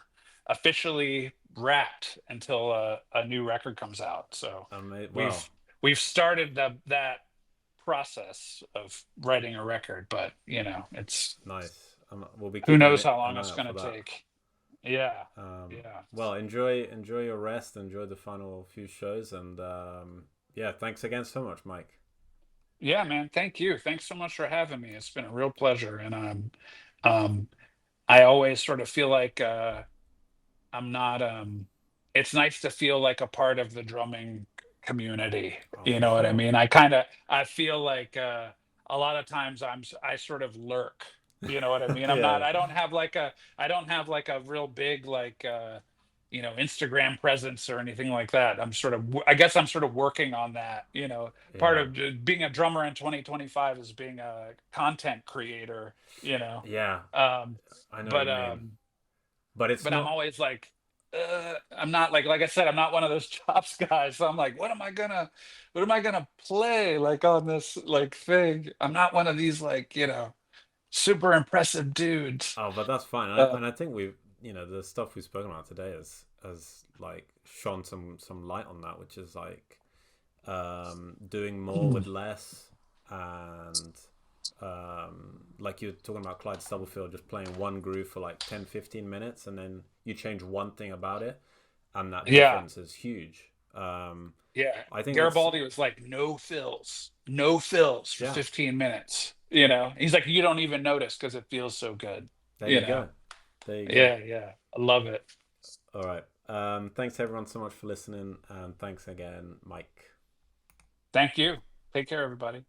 Speaker 2: officially wrapped until a new record comes out. So
Speaker 1: Well,
Speaker 2: we've started that process of writing a record, but it's
Speaker 1: nice. We'll be
Speaker 2: who
Speaker 1: keeping
Speaker 2: knows how
Speaker 1: an
Speaker 2: long
Speaker 1: eye
Speaker 2: it's
Speaker 1: out
Speaker 2: going
Speaker 1: for
Speaker 2: to
Speaker 1: that.
Speaker 2: take. Yeah, yeah,
Speaker 1: Well, enjoy your rest. Enjoy the final few shows, and yeah, thanks again so much, Mike.
Speaker 2: yeah, man. Thank you. Thanks so much for having me. It's been a real pleasure, and um, I always sort of feel like I'm not. It's nice to feel like a part of the drumming community.
Speaker 1: Oh,
Speaker 2: You
Speaker 1: for
Speaker 2: know what I
Speaker 1: sure.
Speaker 2: mean? I feel like a lot of times I sort of lurk. You know what I mean?
Speaker 1: Yeah,
Speaker 2: I don't have like a real big like Instagram presence or anything like that. I guess I'm sort of working on that. Part
Speaker 1: yeah,
Speaker 2: of being a drummer in 2025 is being a content creator. You know,
Speaker 1: yeah.
Speaker 2: um,
Speaker 1: I know what
Speaker 2: but
Speaker 1: you mean, but it's
Speaker 2: I'm
Speaker 1: not.
Speaker 2: always like, I'm not like I said, I'm not one of those chops guys. So I'm like, what am I gonna play like on this like thing? I'm not one of these like super impressive dudes.
Speaker 1: Oh, but that's fine.
Speaker 2: Uh,
Speaker 1: And I think the stuff we've spoken about today has like shone some light on that, which is like doing more with less, and like you're talking about Clyde Stubblefield just playing one groove for like 10, 15 minutes, and then you change one thing about it, and that
Speaker 2: yeah,
Speaker 1: difference is huge.
Speaker 2: yeah.
Speaker 1: I think that's
Speaker 2: Garibaldi was like, no fills for
Speaker 1: yeah.
Speaker 2: 15 minutes. He's like, you don't even notice because it feels so good.
Speaker 1: There
Speaker 2: You
Speaker 1: you
Speaker 2: know,
Speaker 1: go. There you go.
Speaker 2: yeah, yeah. I love it.
Speaker 1: All right. Thanks everyone so much for listening, and thanks again, Mike.
Speaker 2: Thank you. Take care, everybody.